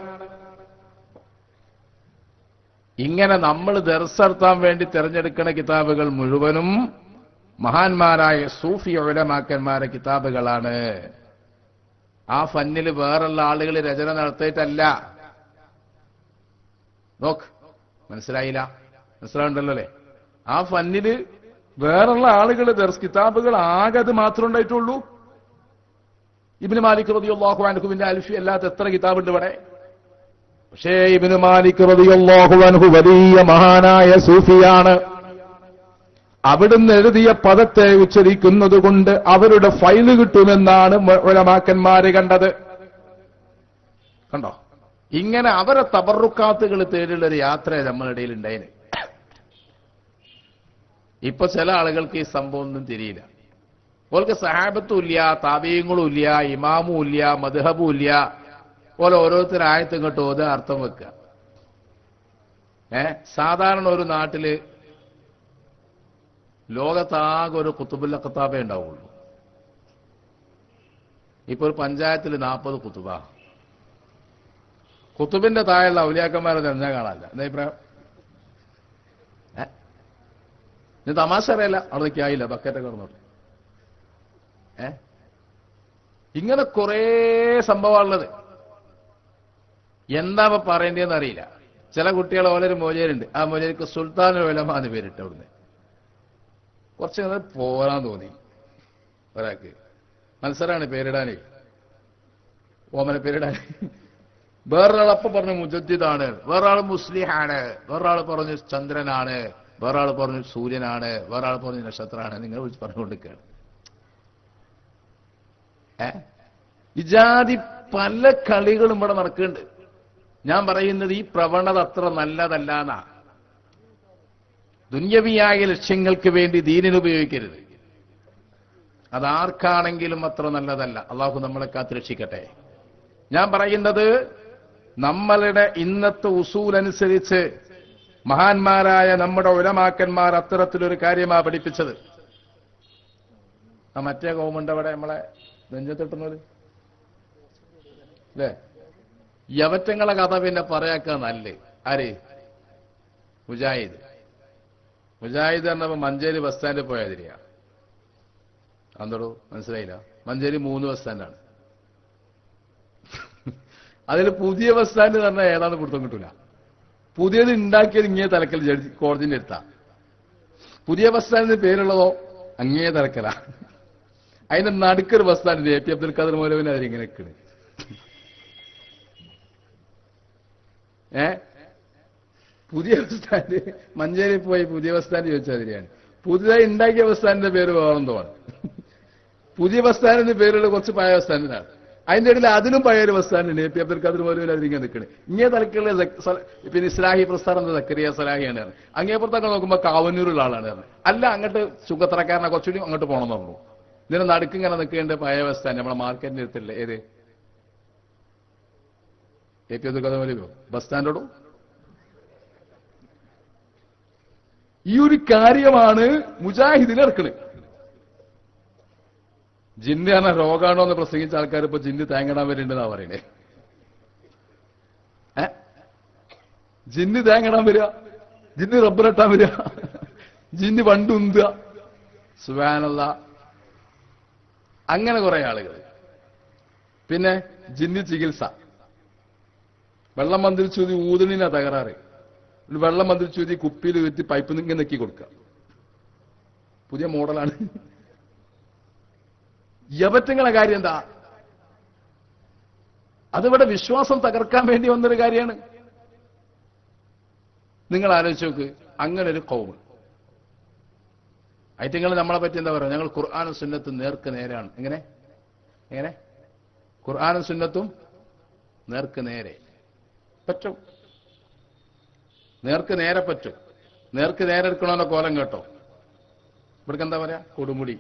Speaker 1: ഇങ്ങനെ നമ്മൾ ദർസർത്താൻ വേണ്ടി തെരഞ്ഞെടുക്കുന്ന കിതാബുകൾ മുഴുവനും മഹാന്മാരായ സൂഫി ഉലമാക്കന്മാരെ കിതാബുകളാണ്. ആ ഫന്നിൽ വേറുള്ള ആളുകൾ രചന നടത്തിയിട്ടല്ല. നോക്ക്, മനസ്സിലായില്ല? മനസ്സിലാവുണ്ടല്ലോ അല്ലേ? ആ ഫന്നില് വേറുള്ള ആളുകൾ ദർസ് കിതാബുകൾ ആകെ അത് മാത്രം ഉണ്ടായിട്ടുള്ളൂ. ഇബ്നു മാലിക് റളിയല്ലാഹു അൻഹുവിന്റെ അൽഫി അല്ലാത്ത എത്ര കിതാബുണ്ട് ഇവിടെ? പക്ഷേ ഇബ്നു മാലിക് റളിയല്ലാഹു അൻഹു വലിയ മഹാനായ സൂഫിയാണ്. അവിടുന്ന് എഴുതിയ പദത്തെ ഉച്ചരിക്കുന്നത് കൊണ്ട് അവരുടെ ഫൈല് കിട്ടുമെന്നാണ് ഉലമാക്കന്മാര് കണ്ടത്. കണ്ടോ? ഇങ്ങനെ അവരെ തബറുക്കാത്തുകൾ തേടിയുള്ളൊരു യാത്ര നമ്മളുടെ ഇടയിൽ ഉണ്ടായിന്. ഇപ്പൊ ചില ആളുകൾക്ക് ഈ സംഭവം ഒന്നും തിരിയില്ല. ഓൾക്ക് സഹാബത്തും ഇല്ല, താബീയങ്ങളും ഇല്ല, ഇമാമും ഇല്ല, മദ്ഹബും ഇല്ല. പോലെ ഓരോരുത്തർ ആയത്ത് ഇങ്ങോട്ട് ഓത് അർത്ഥം വെക്കുക. സാധാരണ ഒരു നാട്ടില് ലോകത്താകെ ഒരു കുത്തുബുൽ അഖ്താബേ ഉണ്ടാവുള്ളൂ. ഇപ്പൊ ഒരു പഞ്ചായത്തിൽ 40 കുത്തുബ. കുത്തുബിന്റെ താഴെയുള്ള ഔലിയാക്കന്മാരെ തെരഞ്ഞാൽ കാണാനില്ല. എന്താ അഭിപ്രായം? ഇത് തമാശ അറിയില്ല. അവിടെ നിൽക്കായില്ല, ബക്കറ്റൊക്കെ കിടന്നോട്ട്. ഇങ്ങനെ കുറേ സംഭവമുള്ളത്. എന്താ പറയേണ്ടതെന്ന് അറിയില്ല. ചില കുട്ടികൾ ഓലൊരു മോചേരുണ്ട്. ആ മോചേരിക്ക് സുൽത്താൻ ഉലമ എന്ന് പേരിട്ട് അവിടുന്ന് കുറച്ച് പോരാൻ തോന്നി ഒരാൾക്ക്. മത്സരമാണ് പേരിടാനേ, ഓമന പേരിടാൻ. വേറൊരാൾ അപ്പം പറഞ്ഞു മുജദ്ദിദാണ്, വേറൊരാൾ മുസ്ലിഹാണ്, വേറൊരാൾ പറഞ്ഞു ചന്ദ്രനാണ്, വേറൊരാൾ പറഞ്ഞു സൂര്യനാണ്, വേറൊരാൾ പറഞ്ഞു നക്ഷത്രമാണ്. നിങ്ങൾ വിളിച്ച് പറഞ്ഞുകൊണ്ടിരിക്കുകയാണ്. ഇജാതി പല കളികളും ഇവിടെ നടക്കുന്നുണ്ട്. ഞാൻ പറയുന്നത് ഈ പ്രവണത അത്ര നല്ലതല്ല എന്നാ. ദുന്യവിയായ ലക്ഷ്യങ്ങൾക്ക് വേണ്ടി ദീനിന് ഉപയോഗിക്കരുത്. അതാർക്കാണെങ്കിലും അത്ര നല്ലതല്ല. അള്ളാഹു നമ്മളെ കാത്തുരക്ഷിക്കട്ടെ. ഞാൻ പറയുന്നത് നമ്മളുടെ ഇന്നത്തെ ഉസൂൽ അനുസരിച്ച് മഹാന്മാരായ നമ്മുടെ ഉലമാക്കന്മാർ അത്തരത്തിലൊരു കാര്യമാണ് പഠിപ്പിച്ചത്. ആ മറ്റേ കോമുണ്ട് അവിടെ നമ്മളെ നെഞ്ചത്തിട്ടുന്നത് അല്ലേ? യവറ്റങ്ങളെ കഥ പിന്നെ പറയാക്ക നല്ലേ. ആര്? മുജാഹിദ്. മുജാഹിദ് പറഞ്ഞപ്പോ മഞ്ചേരി ബസ് സ്റ്റാൻഡിൽ പോയതിരിയാ. അന്തോടോ മനസ്സിലായില്ല? മഞ്ചേരി 3 ബസ് സ്റ്റാൻഡാണ്. അതിൽ പുതിയ ബസ് സ്റ്റാൻഡ് പറഞ്ഞാൽ ഏതാന്ന് പിടുത്തം കിട്ടൂല. പുതിയത് ഉണ്ടാക്കിയത് ഇങ്ങേ തലക്കൽ കോടതിന്റെ അടുത്താ. പുതിയ ബസ് സ്റ്റാൻഡിന് പേരുള്ളതോ അങ്ങേ തലക്കല. അതിന്റെ നടുക്കൊരു bus stand A P Abdul Khader മൗലവിനെ അതിലിങ്ങനെ നിൽക്കണ്. പുതിയ ബസ് സ്റ്റാൻഡ് മഞ്ചേരി പോയി പുതിയ ബസ് സ്റ്റാൻഡ് ചോദിച്ചതിരിയാണ്. പുതിയതായി ഉണ്ടാക്കിയ ബസ് സ്റ്റാൻഡിന്റെ പേര് വേറെന്തോമാണ്. പുതിയ ബസ് സ്റ്റാൻഡിന്റെ പേരുള്ള കുറച്ച് പഴയ ബസ് സ്റ്റാൻഡിനാണ്. അതിന്റെ ഇടയിൽ അതിലും പഴയൊരു ബസ് സ്റ്റാൻഡിന് പി അബ്ദുൽ ഖാദർ മൗലവി അതിരിക്കാൻ നിൽക്കണേ. ഇങ്ങേ തലക്കുള്ള പിന്നെ ഇസ്ലാഹി പ്രസ്ഥാനം സക്കരിയ സലാഹിയാണ്. അങ്ങേപ്പുറത്തൊക്കെ നോക്കുമ്പോൾ കാവന്നൂരുള്ള ആളാണ്. അല്ല അങ്ങോട്ട് ചുങ്കത്തറക്കാരനെ കുറച്ചുകൂടി അങ്ങോട്ട് പോകണമെന്ന് പറഞ്ഞു. ഇതിന് നടുക്ക് ഇങ്ങനെ നിൽക്കേണ്ട പഴയ ബസ് സ്റ്റാൻഡ് നമ്മളെ മാർക്കറ്റിന്റെ അടുത്തില്ല. ഏത് A P Abdul Khader Maulavi bus സ്റ്റാൻഡോടും ഈ ഒരു കാര്യമാണ് മുജാഹിദിനെ ഇറക്കണത്. ജിന്ന് പറഞ്ഞ രോഗാണോ എന്ന് പ്രസംഗിച്ച ആൾക്കാർ ഇപ്പൊ ജിന്ന് തേങ്ങടാൻ വരുന്നുണ്ടെന്നാ പറയണേ. ജിന്ന് തേങ്ങടാൻ വരിക, ജിന്ന് റബ്ബറിട്ടാൻ വരിക, ജിന്ന് വണ്ടുന്തുക, സുബ്ഹാനല്ലാഹ്. അങ്ങനെ കുറെ ആളുകൾ. പിന്നെ ജിന്ന് ചികിത്സ. വെള്ളം മന്ത്രിച്ചു ഊതണിനാ തകരാറ്. വെള്ളം മന്ത്രിച്ചു കുപ്പിയിൽ വെറ്റി പൈപ്പ് ഇങ്ങനെ നെക്കി കൊടുക്കുക. പുതിയ മോഡലാണ്. യവറ്റങ്ങളെ കാര്യം എന്താ? അതിവിടെ വിശ്വാസം തകർക്കാൻ വേണ്ടി വന്നൊരു കാര്യമാണ്. നിങ്ങൾ ആലോചിച്ച് നോക്ക്. അങ്ങനെ ഒരു കൗമ് ഐറ്റങ്ങൾ നമ്മളെ പറ്റി എന്താ പറയുക? ഞങ്ങൾ ഖുർആനും സുന്നത്തും നേർക്ക് നേരാണ്. എങ്ങനെ എങ്ങനെ ഖുർആനും സുന്നത്തും നേർക്ക് നേരെ പറ്റും. നേർക്ക് നേരെ പറ്റും. നേർക്ക് നേരെ എടുക്കണമെന്ന കോലം കേട്ടോ. ഇവിടേക്ക് എന്താ പറയാ? കൊടുമുടി.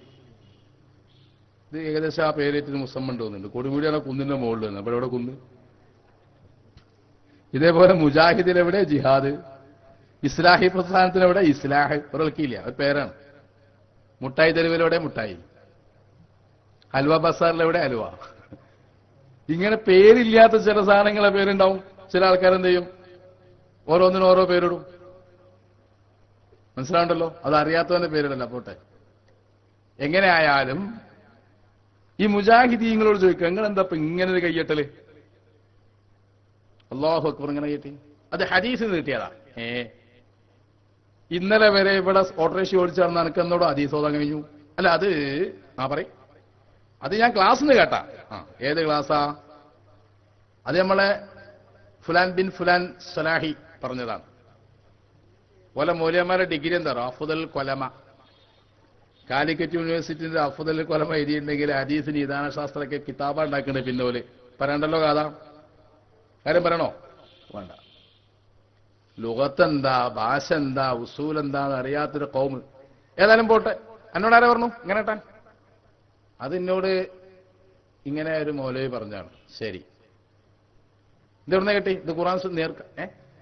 Speaker 1: ഇത് ഏകദേശം ആ പേരേറ്റിന് മുസമ്മണ്ട് തോന്നുന്നുണ്ട്. കൊടുമുടിയാണ് കുന്നിന്റെ മുകളിൽ നിന്ന്. അപ്പോൾ എവിടെ കുന്ന്? ഇതേപോലെ മുജാഹിദിലെവിടെ ജിഹാദ്, ഇസ്ലാഹി പ്രസ്ഥാനത്തിനെവിടെ ഇസ്ലാഹ്. ഒരാൾക്കില്ല, ഒരു പേരാണ്. മുട്ടായി തെരുവിലെവിടെ മുട്ടായി, ഹൽവ ബസാറിലെവിടെ ഹൽവ. ഇങ്ങനെ പേരില്ലാത്ത ചില സാധനങ്ങളെ പേരുണ്ടാവും. ചില ആൾക്കാരെന്ത് ചെയ്യും? ഓരോന്നിനും ഓരോ പേരിടും. മനസ്സിലാവുണ്ടല്ലോ? അത് അറിയാത്തവന്റെ പേരിടല്ല. പോട്ടെ. എങ്ങനെ ആയാലും ഈ മുജാഹിദീങ്ങളോട് ചോദിക്കുക, നിങ്ങൾ എന്താ ഇപ്പൊ ഇങ്ങനെ ഒരു കയ്യട്ടല്? അല്ലാഹു അക്ബർ. ഇങ്ങനെ കയ്യട്ടി അത് ഹദീസിൽ കിട്ടിയതാ. ഇന്നലെ വരെ ഇവിടെ ഓട്ടോറിക്ഷ ഓടിച്ചാർന്ന് എനിക്ക് എന്നോട് ഹദീസ് ഓതാൻ കഴിഞ്ഞു. അല്ല അത് പറയും. അത് ഞാൻ ക്ലാസ്സിന്ന് കേട്ടാ. ഏത് ക്ലാസ്സാ? അത് നമ്മളെ ഫുലാൻ ബിൻ ഫുലാൻ സലാഹി പറഞ്ഞതാണ്. പോലെ മൗലവിമാരുടെ ഡിഗ്രി എന്താ? അഫ്ദൽ കൊലമ. കാലിക്കറ്റ് യൂണിവേഴ്സിറ്റിന്റെ അഫ്ദൽ കൊലമ എഴുതിയിട്ടുണ്ടെങ്കിൽ ഹദീസ് നിദാനശാസ്ത്രമൊക്കെ കിതാബ ഉണ്ടാക്കണ്ടേ? പിന്നെ പോലെ പറയണ്ടല്ലോ. കാര്യം പറയണോ? വേണ്ട. ലുഗത്ത് എന്താ, ഭാഷ എന്താ, ഉസൂൽ എന്താന്ന് അറിയാത്തൊരു കൗമ്. ഏതായാലും പോട്ടെ. എന്നോട് ആരാ പറഞ്ഞു ഇങ്ങനെ ഇട്ടാൻ? അത് എന്നോട് ഇങ്ങനെ ഒരു മൗലവി പറഞ്ഞാണ്. ശരി, ഇത് എവിടുന്ന കിട്ടി? ഇത് ഖുർആൻ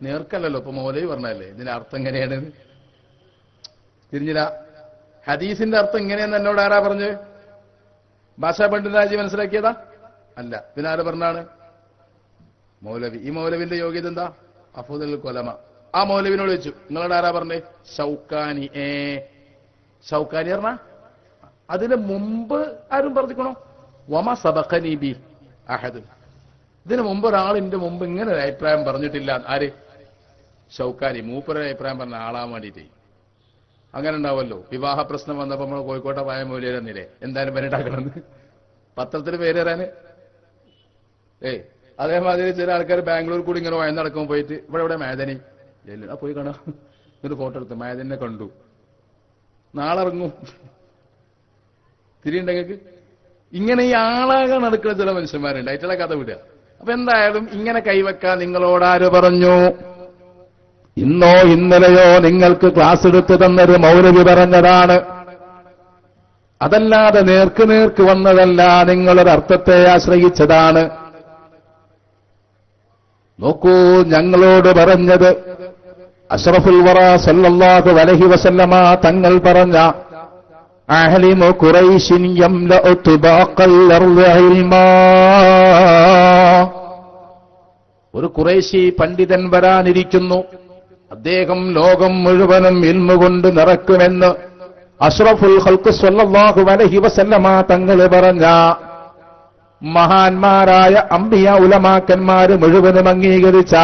Speaker 1: നേർക്കല്ലല്ലോ. ഇപ്പൊ മൗലവി പറഞ്ഞല്ലേ. ഇതിന്റെ അർത്ഥം എങ്ങനെയാണ്? തിരിഞ്ഞില്ല. ഹദീസിന്റെ അർത്ഥം ഇങ്ങനെയെന്ന് എന്നോട് ആരാ പറഞ്ഞ്? ഭാഷാ പണ്ഡിതരാജി മനസ്സിലാക്കിയതാ? അല്ല. പിന്നെ ആര് പറഞ്ഞാണ്? മൗലവി. ഈ മൗലവിന്റെ യോഗ്യത എന്താ? അഫ്ദൽ കൊലമ. ആ മൗലവിനോട് ചോദിച്ചു, നിങ്ങളോട് ആരാ പറഞ്ഞേ? ഷൗക്കാനി. ഷൗക്കാനി പറഞ്ഞ അതിന് മുമ്പ് ആരും പറഞ്ഞിക്കണോ? വമ സബഖനി ബി അഹദ്. ഇതിനു മുമ്പ് ഒരാളിന്റെ മുമ്പ് ഇങ്ങനെ ഒരു അഭിപ്രായം പറഞ്ഞിട്ടില്ല. ആര്? ഷൗക്കാനി. മൂപ്പരൊരു അഭിപ്രായം പറഞ്ഞ ആളാൻ വേണ്ടിയിട്ട്. അങ്ങനെ ഉണ്ടാവുമല്ലോ. വിവാഹ പ്രശ്നം വന്നപ്പോ നമ്മൾ കോഴിക്കോട്ടെ പായ മൗലിയരെന്നില്ലേ എന്തായാലും പേരിട്ടാക്കണമെന്ന് പത്രത്തിന് പേര് തരാന്. അതേമാതിരി ചില ആൾക്കാർ ബാംഗ്ലൂർ കൂടി ഇങ്ങനെ വയന്നടക്കുമ്പോൾ പോയിട്ട് ഇവിടെ മേദനി പോയി കാണാം. എന്നിട്ട് ഫോട്ടോ എടുത്ത് മേദനെ കണ്ടു. നാളെ ഇറങ്ങും. തിരിയുണ്ടെങ്കിൽ ഇങ്ങനെ ഈ ആളാകാൻ നടക്കുന്ന ചില മനുഷ്യന്മാരുണ്ട്. അയറ്റുള്ള കഥ വിടുക. അപ്പൊ എന്തായാലും ഇങ്ങനെ കൈവെക്കാൻ നിങ്ങളോടാര് പറഞ്ഞു? ഇന്നോ ഇന്നലെയോ നിങ്ങൾക്ക് ക്ലാസ് എടുത്തു തന്നൊരു മൗലവി പറഞ്ഞതാണ്. അതല്ലാതെ നേർക്ക് നേർക്ക് വന്നതല്ല. നിങ്ങളൊരർത്ഥത്തെ ആശ്രയിച്ചതാണ്. നോക്കൂ, ഞങ്ങളോട് പറഞ്ഞത് അഷ്റഫുൽ വറ സല്ലല്ലാഹു അലൈഹി വസല്ലമ തങ്ങൾ പറഞ്ഞ അഹ്ലിമു ഖുറൈശിൻ യംലഉ തുബാഖൽ അർളി ഇൽമാ. ഒരു ഖുറൈശി പണ്ഡിതൻ വരാനിരിക്കുന്നു. അദ്ദേഹം ലോകം മുഴുവനും ഇൽമു കൊണ്ട് നിറക്കുമെന്ന് അഷ്റഫുൽ ഖൽഖ് സല്ലല്ലാഹു അലൈഹി വസല്ലമ തങ്ങൾ പറഞ്ഞ മഹാന്മാരായ അംബിയ ഉലമാക്കന്മാര് മുഴുവനും അംഗീകരിച്ച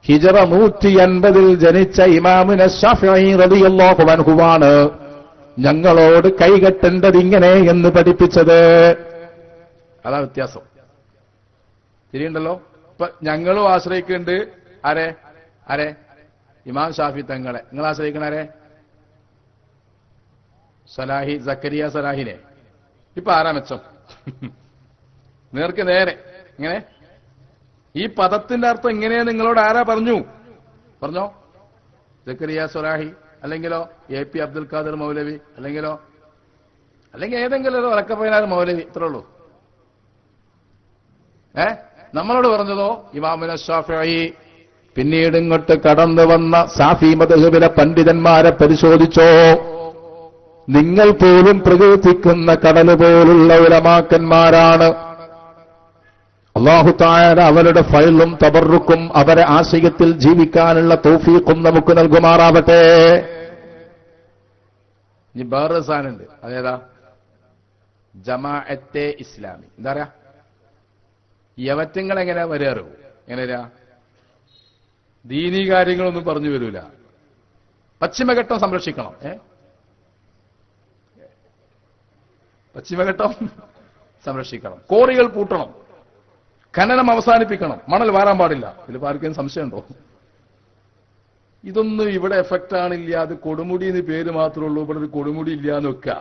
Speaker 1: ഹിജറ 180 ജനിച്ച ഇമാമുന ശാഫിഈ റളിയല്ലാഹു അൻഹുവാണ് ഞങ്ങളോട് കൈകെട്ടേണ്ടത് ഇങ്ങനെ എന്ന് പഠിപ്പിച്ചത്. അതാ വ്യത്യാസം. ശരിയുണ്ടല്ലോ. ഇപ്പൊ ഞങ്ങളും ആശ്രയിക്കുന്നുണ്ട് ആരെ? ഇമാം ഷാഫി തങ്ങളെ. നിങ്ങൾ ആശ്രയിക്കണ ആരെ? സലാഹി, സക്കരിയ സലാഹിനെ. ഇപ്പൊ ആരാ മെച്ചം? നേർക്ക് നേരെ. ഇങ്ങനെ ഈ പദത്തിന്റെ അർത്ഥം ഇങ്ങനെയാ നിങ്ങളോട് ആരാ പറഞ്ഞോ? സക്കരിയ സലാഹി, അല്ലെങ്കിലോ AP അബ്ദുൽ ഖാദർ മൗലവി, അല്ലെങ്കിൽ ഏതെങ്കിലും ഒരു വടക്കപ്പയനാർ മൗലവി, ഇത്രേ ഉള്ളൂ. നമ്മളോട് പറഞ്ഞതോ ഇമാമുന ശാഫിഈ. പിന്നീട് ഇങ്ങോട്ട് കടന്നു വന്ന സാഫി മദ്ഹബിലെ പണ്ഡിതന്മാരെ പരിശോധിച്ചോ. നിങ്ങൾ പോലും പ്രകീർത്തിക്കുന്ന കടല് പോലുള്ള ഉലമാക്കന്മാരാണ്. അല്ലാഹു തആല അവരുടെ ഫൈലും തബറുക്കും അവരെ ആശയത്തിൽ ജീവിക്കാനുള്ള തൗഫീഖും നമുക്ക് നൽകുമാറാവട്ടെ. ഇനി വേറൊരു സാധനമുണ്ട്. അതേതാ? ജമാഅത്തെ ഇസ്ലാമി. എന്താ പറയാ? യവറ്റങ്ങൾ എങ്ങനെ വരാറോ? എങ്ങനെയാ? ദീനീ കാര്യങ്ങളൊന്നും പറഞ്ഞു വരൂല. പശ്ചിമഘട്ടം സംരക്ഷിക്കണം. പശ്ചിമഘട്ടം സംരക്ഷിക്കണം. കോറികൾ പൂട്ടണം. ഖനനം അവസാനിപ്പിക്കണം. മണൽ വാരാൻ പാടില്ല. ഇതിൽ ആർക്കും സംശയമുണ്ടോ? ഇതൊന്നും ഇവിടെ എഫക്റ്റ് ആണില്ല. അത് കൊടുമുടി എന്ന് പേര് മാത്രമേ ഉള്ളൂ. ഇവിടെ ഒരു കൊടുമുടി ഇല്ല എന്ന് വെക്കുക.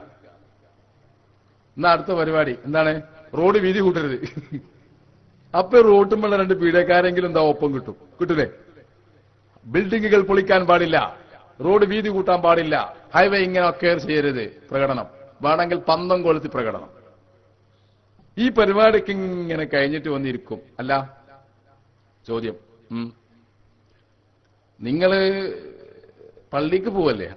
Speaker 1: എന്നാ അടുത്ത പരിപാടി എന്താണ്? റോഡ് വീതി കൂട്ടരുത്. അപ്പൊ റോട്ടുമ്പോൾ 2 പീഡക്കാരെങ്കിലും എന്താ ഒപ്പം കിട്ടൂലേ? ബിൽഡിങ്ങുകൾ പൊളിക്കാൻ പാടില്ല. റോഡ് വീതി കൂട്ടാൻ പാടില്ല. ഹൈവേ ഇങ്ങനെ ഒക്കെ ചെയ്യരുത്. പ്രകടനം വേണമെങ്കിൽ പന്തം കൊളുത്തി പ്രകടനം. ഈ പരിപാടിക്ക് ഇങ്ങനെ കഴിഞ്ഞിട്ട് വന്നിരിക്കും. അല്ല ചോദ്യം, നിങ്ങള് പള്ളിക്ക് പോവല്ലേ?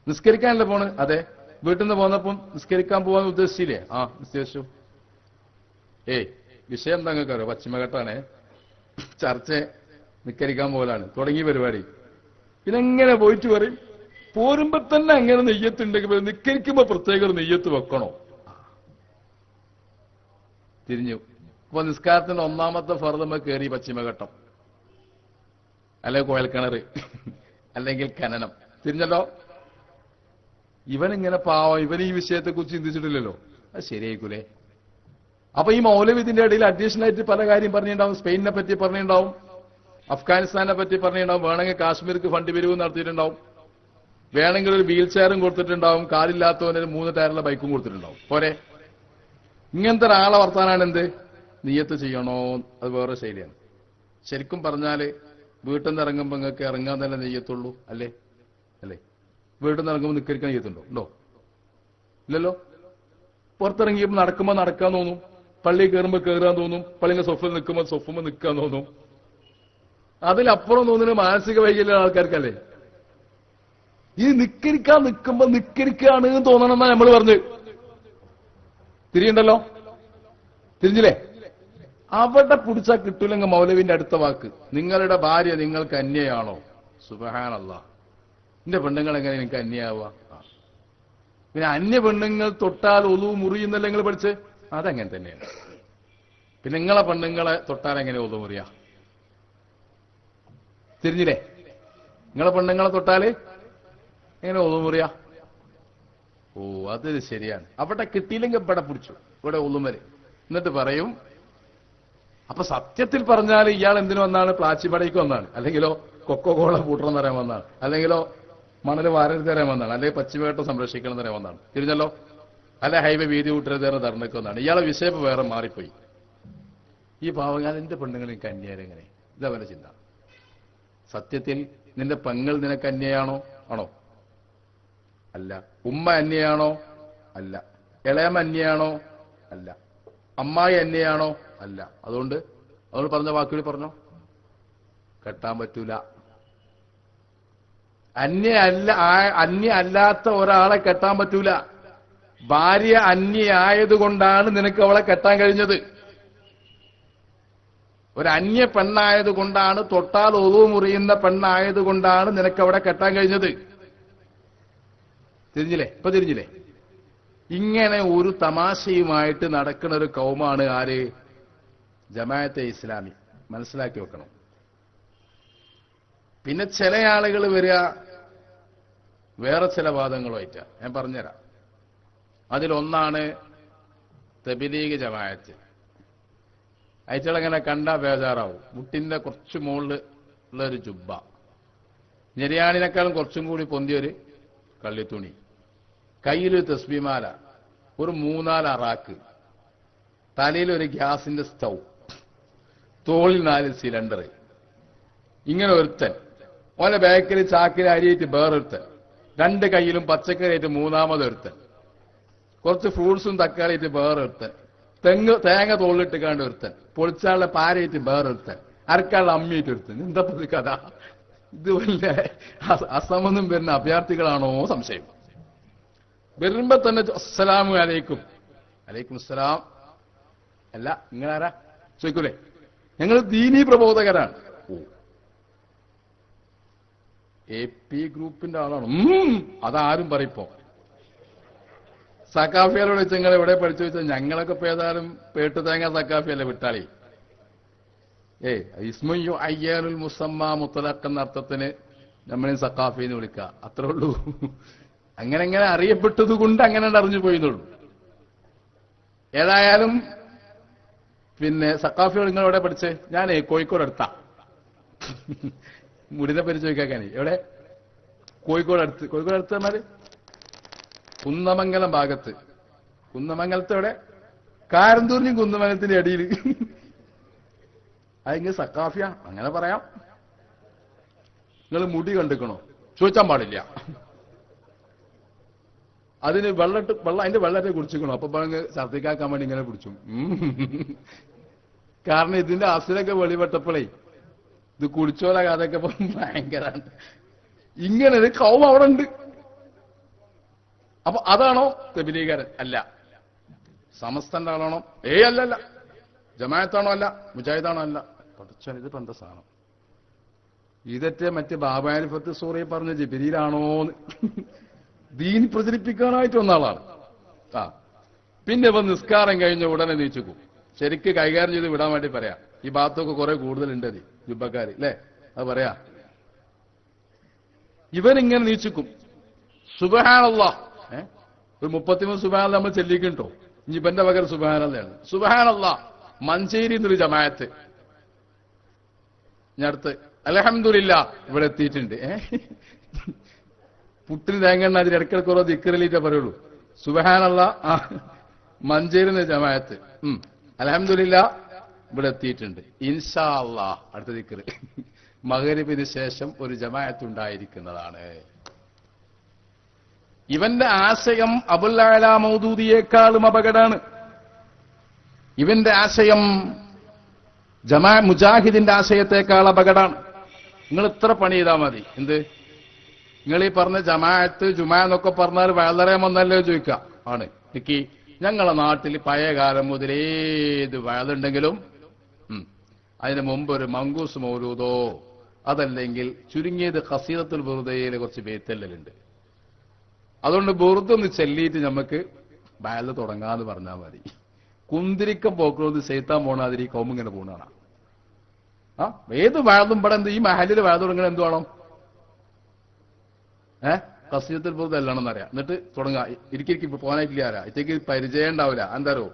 Speaker 1: നിസ്കരിക്കാനല്ലേ പോണ്? അതെ. വീട്ടിൽ നിന്ന് പോന്നപ്പം നിസ്കരിക്കാൻ പോവാൻ ഉദ്ദേശിച്ചില്ലേ? നിശ്ചയിച്ചു. വിഷയം എന്താ നിങ്ങൾക്കറിയോ? പശ്ചിമഘട്ടാണ്. ചർച്ച നിസ്കരിക്കാൻ പോലാണ്. തുടങ്ങിയ പരിപാടി. പിന്നെ എങ്ങനെ പോയിട്ട് പറയും പോരുമ്പോ തന്നെ അങ്ങനെ നെയ്യത്തുണ്ടെങ്കിൽ നിസ്കരിക്കുമ്പോ പ്രത്യേക ഒരു നെയ്യത്ത് വെക്കണോ? തിരിഞ്ഞു. അപ്പൊ നിസ്കാരത്തിന്റെ 1ാമത്തെ ഫർദമ കയറി പശ്ചിമഘട്ടം, അല്ലെങ്കിൽ കോയൽക്കിണർ, അല്ലെങ്കിൽ ഖനനം. തിരിഞ്ഞല്ലോ. ഇവനിങ്ങനെ പാവം, ഇവൻ ഈ വിഷയത്തെക്കുറിച്ച് ചിന്തിച്ചിട്ടില്ലല്ലോ. അത് ശരിയായിക്കൂലേ? അപ്പൊ ഈ മൗലവിദിന്റെ ഇടയിൽ അഡീഷണൽ ആയിട്ട് പല കാര്യം പറഞ്ഞിട്ടുണ്ടാവും. സ്പെയിനിനെ പറ്റി പറഞ്ഞിട്ടുണ്ടാവും, അഫ്ഗാനിസ്ഥാനെ പറ്റി പറഞ്ഞിട്ടുണ്ടാവും, വേണമെങ്കിൽ കാശ്മീർക്ക് ഫണ്ട് പിരിവ് നടത്തിയിട്ടുണ്ടാവും, വേണമെങ്കിൽ ഒരു വീൽ ചെയറും കൊടുത്തിട്ടുണ്ടാവും, കാലില്ലാത്തവന് 3 ടയറുള്ള ബൈക്കും കൊടുത്തിട്ടുണ്ടാവും. പോരെ? ഇങ്ങനത്തെ ഒരാളെ വർത്താനാണ് എന്ത്? നിയ്യത്ത് ചെയ്യണോ? അത് വേറെ ശൈലിയാണ്. ശരിക്കും പറഞ്ഞാല് വീട്ടിൽ നിന്ന് ഇറങ്ങുമ്പോൾ നിങ്ങൾക്ക് ഇറങ്ങാൻ തന്നെ നെയ്യത്തുള്ളൂ. അല്ലേ? വീട്ടിൽ നിന്ന് ഇറങ്ങുമ്പോൾ നിസ്കരിക്കാൻ നെയ്യത്തുണ്ടോ? ഉണ്ടോ? ഇല്ലല്ലോ. പുറത്തിറങ്ങിയപ്പോൾ നടക്കുമ്പോൾ നടക്കാൻ തോന്നും, പള്ളി കയറുമ്പോൾ കയറാൻ തോന്നും, പള്ളിന്റെ സൊഫിൽ നിൽക്കുമ്പോൾ സൊഫുമ്പോൾ നിൽക്കാൻ തോന്നും. അതിലപ്പുറം തോന്നുന്ന മാനസിക വൈകല്യ ആൾക്കാർക്കല്ലേ? ഈ നിസ്കരിക്കാൻ നിൽക്കുമ്പോൾ നിസ്കരിക്കുകയാണ് തോന്നണമെന്നാണ് നമ്മൾ പറഞ്ഞ്. തിരിയുണ്ടല്ലോ. തിരിഞ്ഞില്ലേ? അവിടെ പിടിച്ചാൽ കിട്ടൂലെങ്കിൽ മൗലവിന്റെ അടുത്ത വാക്ക്, നിങ്ങളുടെ ഭാര്യ നിങ്ങൾക്ക് അന്യയാണോ? സുബ്ഹാനല്ലാഹ്. എന്റെ പെണ്ണുങ്ങൾ എങ്ങനെ നിങ്ങൾക്ക് അന്യാവുക? പിന്നെ അന്യ പെണ്ണുങ്ങൾ തൊട്ടാൽ ഒതു മുറിയുന്നല്ല നിങ്ങൾ പഠിച്ച്? അതങ്ങനെ തന്നെയാണ്. പിന്നെ നിങ്ങളെ പെണ്ണുങ്ങളെ തൊട്ടാൽ എങ്ങനെ ഒതു മുറിയാ? തിരിഞ്ഞില്ലേ? നിങ്ങളെ പെണ്ണുങ്ങളെ തൊട്ടാല് എങ്ങനെ ഒതു മുറിയാ? അത് ശരിയാണ്. അവിടെ കിട്ടിയില്ലെങ്കിൽ ഇവിടെ പിടിച്ചു, ഇവിടെ ഒളുമല്. എന്നിട്ട് പറയും, അപ്പൊ സത്യത്തിൽ പറഞ്ഞാൽ ഇയാൾ എന്തിനു വന്നാണ്? പ്ലാച്ചിപ്പടയ്ക്ക് വന്നാണ്, അല്ലെങ്കിലോ കൊക്കോകോള പൂട്ടണം തരാൻ വന്നാണ്, അല്ലെങ്കിലോ മണൽ വാരരുത് തരാൻ വന്നാണ്, അല്ലെങ്കിൽ പശ്ചിമഘട്ടം സംരക്ഷിക്കണം തരാൻ വന്നാണ്. തിരിഞ്ഞല്ലോ. അല്ലെ ഹൈവേ വീതി കൂട്ടരുത് തരാൻ ധർണയ്ക്ക് വന്നാണ്. ഇയാളെ വിഷയം വേറെ മാറിപ്പോയി. ഈ പാവങ്ങൾ എന്റെ പെണ്ണുങ്ങളിൽ കന്യാരെങ്ങനെ? ഇതവന്റെ ചിന്ത. സത്യത്തിൽ നിന്റെ പെങ്ങൾ നിനക്ക് അന്യയാണോ? ആണോ? അല്ല. ഉമ്മ അന്യയാണോ? അല്ല. ഇളയമ അന്യയാണോ? അല്ല. അമ്മായി അന്യയാണോ? അല്ല. അതുകൊണ്ട് പറഞ്ഞ വാക്കുകൾ പറഞ്ഞോ, കെട്ടാൻ പറ്റൂല. അന്യ അല്ലാത്ത ഒരാളെ കെട്ടാൻ പറ്റൂല. ഭാര്യ അന്യായതുകൊണ്ടാണ് നിനക്ക് അവളെ കെട്ടാൻ കഴിഞ്ഞത്. ഒരു അന്യ പെണ്ണായതുകൊണ്ടാണ്, തൊട്ടാൽ ഒതു മുറിയുന്ന പെണ്ണായതുകൊണ്ടാണ് നിനക്ക് അവിടെ കെട്ടാൻ കഴിഞ്ഞത്. തിരിഞ്ഞില്ലേ? ഇപ്പൊ തിരിഞ്ഞില്ലേ? ഇങ്ങനെ ഒരു തമാശയുമായിട്ട് നടക്കുന്ന ഒരു കൗമാണ് ആര്? ജമാഅത്തെ ഇസ്ലാമി. മനസ്സിലാക്കി വെക്കണം. പിന്നെ ചില ആളുകൾ വരിക വേറെ ചില വാദങ്ങളുമായിട്ടാ. ഞാൻ പറഞ്ഞുതരാം. അതിലൊന്നാണ് തബ്ലീഗ് ജമാഅത്ത്. അയച്ചളങ്ങനെ കണ്ടാ ബേജാറാവും. മുട്ടിന്റെ കുറച്ച് മുകളിൽ ഉള്ള ഒരു ജുബ്ബ, ഞെരിയാണിനേക്കാളും കുറച്ചും കൂടി പൊന്തിയൊരു കള്ളിത്തുണി, കയ്യിലൊരു തസ്ബീമാല, ഒരു 3-4 അറാക്ക്, തലയിൽ ഒരു ഗ്യാസിന്റെ സ്റ്റൗ, തോളിൽ 4 സിലിണ്ടർ. ഇങ്ങനെ ഒരുത്തൻ. ഓന്റെ ബാക്കിൽ ചാക്കിൽ അരിയിട്ട് വേറൊരുത്തൻ, 2 കൈയിലും പച്ചക്കറിയായിട്ട് 3-മതൊരുത്തൻ, കുറച്ച് ഫ്രൂട്ട്സും തക്കാളിയിട്ട് വേറൊരുത്തൻ, തേങ്ങ തോളിലിട്ട് കാണ്ട് ഒരുത്തൻ, പൊളിച്ചാളുടെ പാരയിട്ട് വേറൊരുത്തൻ, അരക്കാളുടെ അമ്മിയിട്ട് ഒരുത്തൻ. എന്താ കഥ? ഇത് വല്ല അസമൊന്നും വരുന്ന അഭ്യർത്ഥികളാണോ സംശയം. വരുമ്പോ തന്നെ അസ്സലാമു അലൈക്കും, അലൈക്കും അസ്സലാം. അല്ല, നിങ്ങളാരാ ചോദിക്കൂലേ? ഞങ്ങൾ ദീനീ പ്രബോധകരാണ്. ഓ, AP ഗ്രൂപ്പിന്റെ ആളാണ്. അതാരും പറയിപ്പോ. സക്കാഫിയാലോട് വെച്ച് നിങ്ങൾ എവിടെ പഠിച്ചു വെച്ചാൽ ഞങ്ങളൊക്കെ ഇപ്പൊ ഏതായാലും പേട്ട് തേങ്ങ സക്കാഫിയല്ലേ വിട്ടാളി. ഇസ്മു അയ്യാലുൽ മുസമ്മ മുത്തലഖ് എന്ന അർത്ഥത്തിന് നമ്മളെ സക്കാഫിന്ന് വിളിക്കുക, അത്രേ ഉള്ളൂ. അങ്ങനെ അറിയപ്പെട്ടത് കൊണ്ട് അങ്ങനെ അറിഞ്ഞു പോയെന്നുള്ളൂ. ഏതായാലും പിന്നെ സക്കാഫിയോട് നിങ്ങൾ എവിടെ പഠിച്ചേ? ഞാൻ കോഴിക്കോട് അടുത്താ. മുടിനെ പരിചയിക്കാനി. എവിടെ? കോഴിക്കോട് അടുത്ത്. കോഴിക്കോട് അടുത്ത് പറഞ്ഞാല് കുന്നമംഗലം ഭാഗത്ത്. കുന്നമംഗലത്ത് എവിടെ? കാരന്തൂരിനും കുന്നമംഗലത്തിന്റെ അടിയിൽ. അതിങ്ങനെ സക്കാഫിയ അങ്ങനെ പറയാം. നിങ്ങൾ മുടി കണ്ടിക്കണോ? ചോദിച്ചാൻ പാടില്ല. അതിന് അതിന്റെ വെള്ളത്തെ കുടിച്ചിക്കണോ? അപ്പൊ ഛർദിക്കാക്കാൻ വേണ്ടി ഇങ്ങനെ പിടിച്ചു. കാരണം ഇതിന്റെ അസുരൊക്കെ വെളിപ്പെട്ടപ്പോഴേ ഇത് കുടിച്ചോല കഥയൊക്കെ ഭയങ്കരാണ്. ഇങ്ങനെ ഒരു കൗം അവിടെ ഉണ്ട്. അപ്പൊ അതാണോ തബ്ലീഗുകാരൻ? അല്ല. സമസ്തന്റെ ആളാണോ? അല്ലല്ല. ജമാഅത്താണോ? അല്ല. മുജാഹിദാണോ? അല്ല. പഠിച്ചാൽ ഇത് എന്താ സാധനം? ഇതൊക്കെ മറ്റേ ബാബാരിഫത്ത് സൂറയെ പറഞ്ഞ ജിബിരിയിലാണോന്ന് ദീൻ പ്രചരിപ്പിക്കാനായിട്ട് വന്ന ആളാണ്. പിന്നെ ഇപ്പൊ നിസ്കാരം കഴിഞ്ഞ ഉടനെ നീച്ചുക്കും. ശരിക്ക് കൈകാര്യം ചെയ്ത് വിടാൻ വേണ്ടി പറയാം. ഈ ഭാഗത്തൊക്കെ കുറെ കൂടുതലുണ്ട് ജുബക്കാര്, അല്ലേ? അത് പറയാ. ഇവനിങ്ങനെ നീച്ചുക്കും. സുബ്ഹാനല്ലാഹ്, ഒരു 33 സുബ്ഹാനല്ലാഹ് നമ്മൾ ചെല്ലിക്കണ്ടോ? ഇനി ഇവന്റെ പകരം സുബ്ഹാനല്ലാഹ്. സുബ്ഹാനല്ലാഹ് മഞ്ചേരി എന്നൊരു ജമാഅത്ത്. ഞാൻ അടുത്ത് അൽഹംദുലില്ലാഹ് ഇവിടെ എത്തിയിട്ടുണ്ട്. പുട്ടിന് തേങ്ങ അതിന് ഇടയ്ക്കിടയ്ക്ക് ഓരോ ദിക്റിലീറ്റേ പറയുള്ളൂ. സുബ്ഹാനല്ലാഹ് മഞ്ചേരി എന്ന ജമാഅത്ത്. അൽഹംദുലില്ലാഹ് ഇവിടെ എത്തിയിട്ടുണ്ട്. ഇൻഷാ അല്ലാഹ് അടുത്ത ദിക്റ് മഗ്‌രിബിന് ശേഷം ഒരു ജമാഅത്ത് ഉണ്ടായിരിക്കുന്നതാണ്. ഇവന്റെ ആശയം അബുൽ അഅല മൗദൂദിയേക്കാളും അപകടമാണ്. ഇവന്റെ ആശയം മുജാഹിദിന്റെ ആശയത്തെക്കാൾ അപകടമാണ്. നിങ്ങൾ ഇത്ര പണി ചെയ്താൽ മതി. എന്ത്? നിങ്ങൾ ഈ പറഞ്ഞ ജമാഅത്ത് ജുമാ എന്നൊക്കെ പറഞ്ഞാൽ വളരെ വന്നല്ലോ ചോദിക്കുക. ആണ് എനിക്ക് ഞങ്ങളെ നാട്ടിൽ പഴയ കാലം മുതൽ ഏത് വയലുണ്ടെങ്കിലും അതിന് മുമ്പ് ഒരു മങ്കൂസ് മൗലൂദോ അതല്ലെങ്കിൽ ചുരുങ്ങിയത് ഖസീദത്തുൽ ബുർദയിലെ കുറച്ച് ബേത്തല്ലുണ്ട്. അതുകൊണ്ട് ബുർദൊന്ന് ചെല്ലിയിട്ട് നമുക്ക് വയല് തുടങ്ങാന്ന് പറഞ്ഞാൽ മതി. കുന്തിരിക്കം പോക്കുന്നത് ചെയ്ത്താൻ പോണാതിരി കൗമിങ്ങനെ പോണാണ്. ഏത് വയലും ഇവിടെ എന്ത് ഈ മഹലിൽ വയൽ തുടങ്ങണ എന്തുവാണോ? ഖസീദത്തുൽ ബുർദ അല്ലാണെന്ന് അറിയാം. എന്നിട്ട് തുടങ്ങാ. ഇരിക്കിരിക്കും പോകാനായിട്ടില്ല. ആരാ ഇത്തേക്ക് പരിചയം ഉണ്ടാവില്ല. എന്താരോ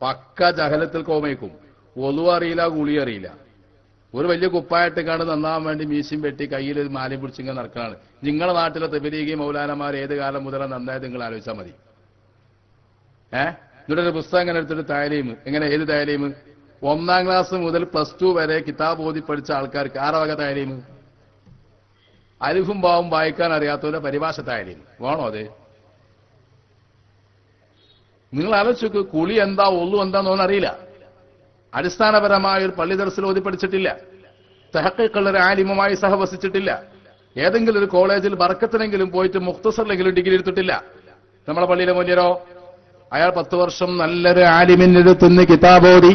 Speaker 1: പക്ക ജഹലത്തിൽ കോമയ്ക്കും. ഒലു അറിയില്ല, ഗുളി അറിയില്ല. ഒരു വലിയ കുപ്പായിട്ട് കാണും നന്നാൻ വേണ്ടി മീശയും വെട്ടി കയ്യിൽ ഒരു മാലയും പിടിച്ചിങ്ങനെ നടക്കണാണ്. നിങ്ങളുടെ നാട്ടിലെ തബ്ലീഗി മൗലാനമാർ ഏത് കാലം മുതലാണ് നന്നായത് നിങ്ങൾ ആലോചിച്ചാൽ മതി. എന്നിട്ട് ഒരു പുസ്തകം ഇങ്ങനെ എടുത്തിട്ട് താലീമ്. എങ്ങനെ? ഏത് താലീമ്? 1ാം ക്ലാസ് മുതൽ +2 വരെ കിതാബ് ഓതി പഠിച്ച ആൾക്കാർക്ക് ആരുടെ വക താലീമ്? അലിഫും ബാവും വായിക്കാൻ അറിയാത്തവരുടെ പരിഭാഷ താലീമ് വേണോ? അത് നിങ്ങൾ ആലോചിച്ചു. കുളി എന്താ ഒള്ളു എന്താന്ന് അറിയില്ല. അടിസ്ഥാനപരമായ ഒരു പള്ളി ദർസിൽ ഓതി പഠിച്ചിട്ടില്ല. തഹഖീഖുള്ള ഒരു ആലിമുമായി സഹവസിച്ചിട്ടില്ല. ഏതെങ്കിലും ഒരു കോളേജിൽ ബർക്കത്തിനെങ്കിലും പോയിട്ട് മുഖ്തസറിലെങ്കിലും ഡിഗ്രി എടുത്തിട്ടില്ല. നമ്മളെ പള്ളിയിലെ മൂല്യരോ അയാൾ 10 വർഷം നല്ലൊരു ആലിമിനെടുത്തുനിന്ന് കിതാബോതി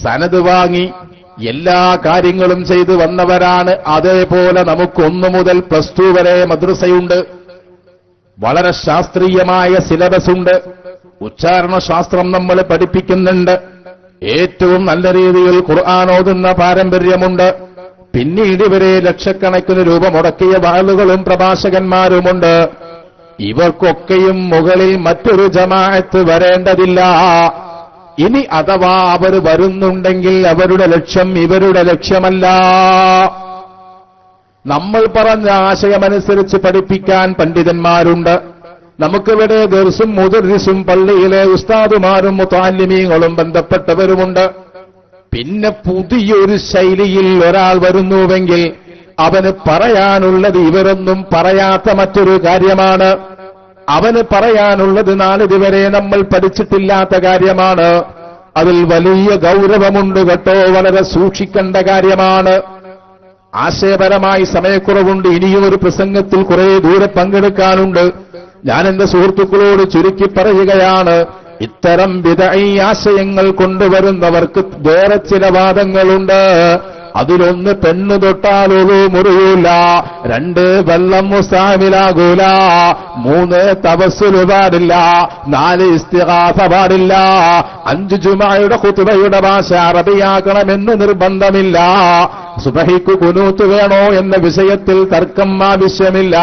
Speaker 1: സനത് വാങ്ങി എല്ലാ കാര്യങ്ങളും ചെയ്തു വന്നവരാണ്. അതേപോലെ നമുക്ക് 1 മുതൽ +2 വരെ മദ്രസയുണ്ട്. വളരെ ശാസ്ത്രീയമായ സിലബസ് ഉണ്ട്. ഉച്ചാരണ ശാസ്ത്രം നമ്മൾ പഠിപ്പിക്കുന്നുണ്ട്. ഏറ്റവും നല്ല രീതിയിൽ ഖുർആൻ ഓതുന്ന പാരമ്പര്യമുണ്ട്. പിന്നീട് ഇവരെ ലക്ഷക്കണക്കിന് രൂപ മുടക്കിയ വാളുകളും പ്രഭാഷകന്മാരുമുണ്ട്. ഇവർക്കൊക്കെയും മുകളിൽ മറ്റൊരു ജമാഅത്ത് വരേണ്ടതില്ല. ഇനി അഥവാ അവർ വരുന്നുണ്ടെങ്കിൽ അവരുടെ ലക്ഷ്യം ഇവരുടെ ലക്ഷ്യമല്ല. നമ്മൾ പറഞ്ഞ ആശയമനുസരിച്ച് പഠിപ്പിക്കാൻ പണ്ഡിതന്മാരുണ്ട്. നമുക്കിവിടെ ദർസും മുദർരിസും പള്ളിയിലെ ഉസ്താദുമാരും മുതഅല്ലിമീങ്ങളും ബന്ധപ്പെട്ടവരുമുണ്ട്. പിന്നെ പുതിയൊരു ശൈലിയിൽ ഒരാൾ വരുന്നുവെങ്കിൽ അവന് പറയാനുള്ളത് ഇവരൊന്നും പറയാത്ത മറ്റൊരു കാര്യമാണ്. അവന് പറയാനുള്ളത് നാളിതുവരെ നമ്മൾ പഠിച്ചിട്ടില്ലാത്ത കാര്യമാണ്. അതിൽ വലിയ ഗൗരവമുണ്ട് കേട്ടോ, വളരെ സൂക്ഷിക്കേണ്ട കാര്യമാണ്. ആശയപരമായി സമയക്കുറവുണ്ട്, ഇനിയും ഒരു പ്രസംഗത്തിൽ കുറെ ദൂരെ പങ്കെടുക്കാനുണ്ട്. ഞാൻ എന്റെ സുഹൃത്തുക്കളോട് ചുരുക്കി പറയുകയാണ്, ഇത്തരം ബിദ്ഈ ആശയങ്ങൾ കൊണ്ടുവരുന്നവർക്ക് വേറെ ചില വാദങ്ങളുണ്ട്. അതിലൊന്ന് പെണ്ണ് തൊട്ടാലൊരു മുറിയൂല, 2 വെള്ളം മുസ്താമിലാകൂല, 3 തവസ്സുല് പാടില്ല, 4 ഇസ്തിഗാസ പാടില്ല, 5 ജുമഅയുടെ ഖുതുബയുടെ ഭാഷ അറബിയാക്കണമെന്ന് നിർബന്ധമില്ല, സുബഹിക്ക് ഖുനൂത്ത് വേണോ എന്ന വിഷയത്തിൽ തർക്കം ആവശ്യമില്ല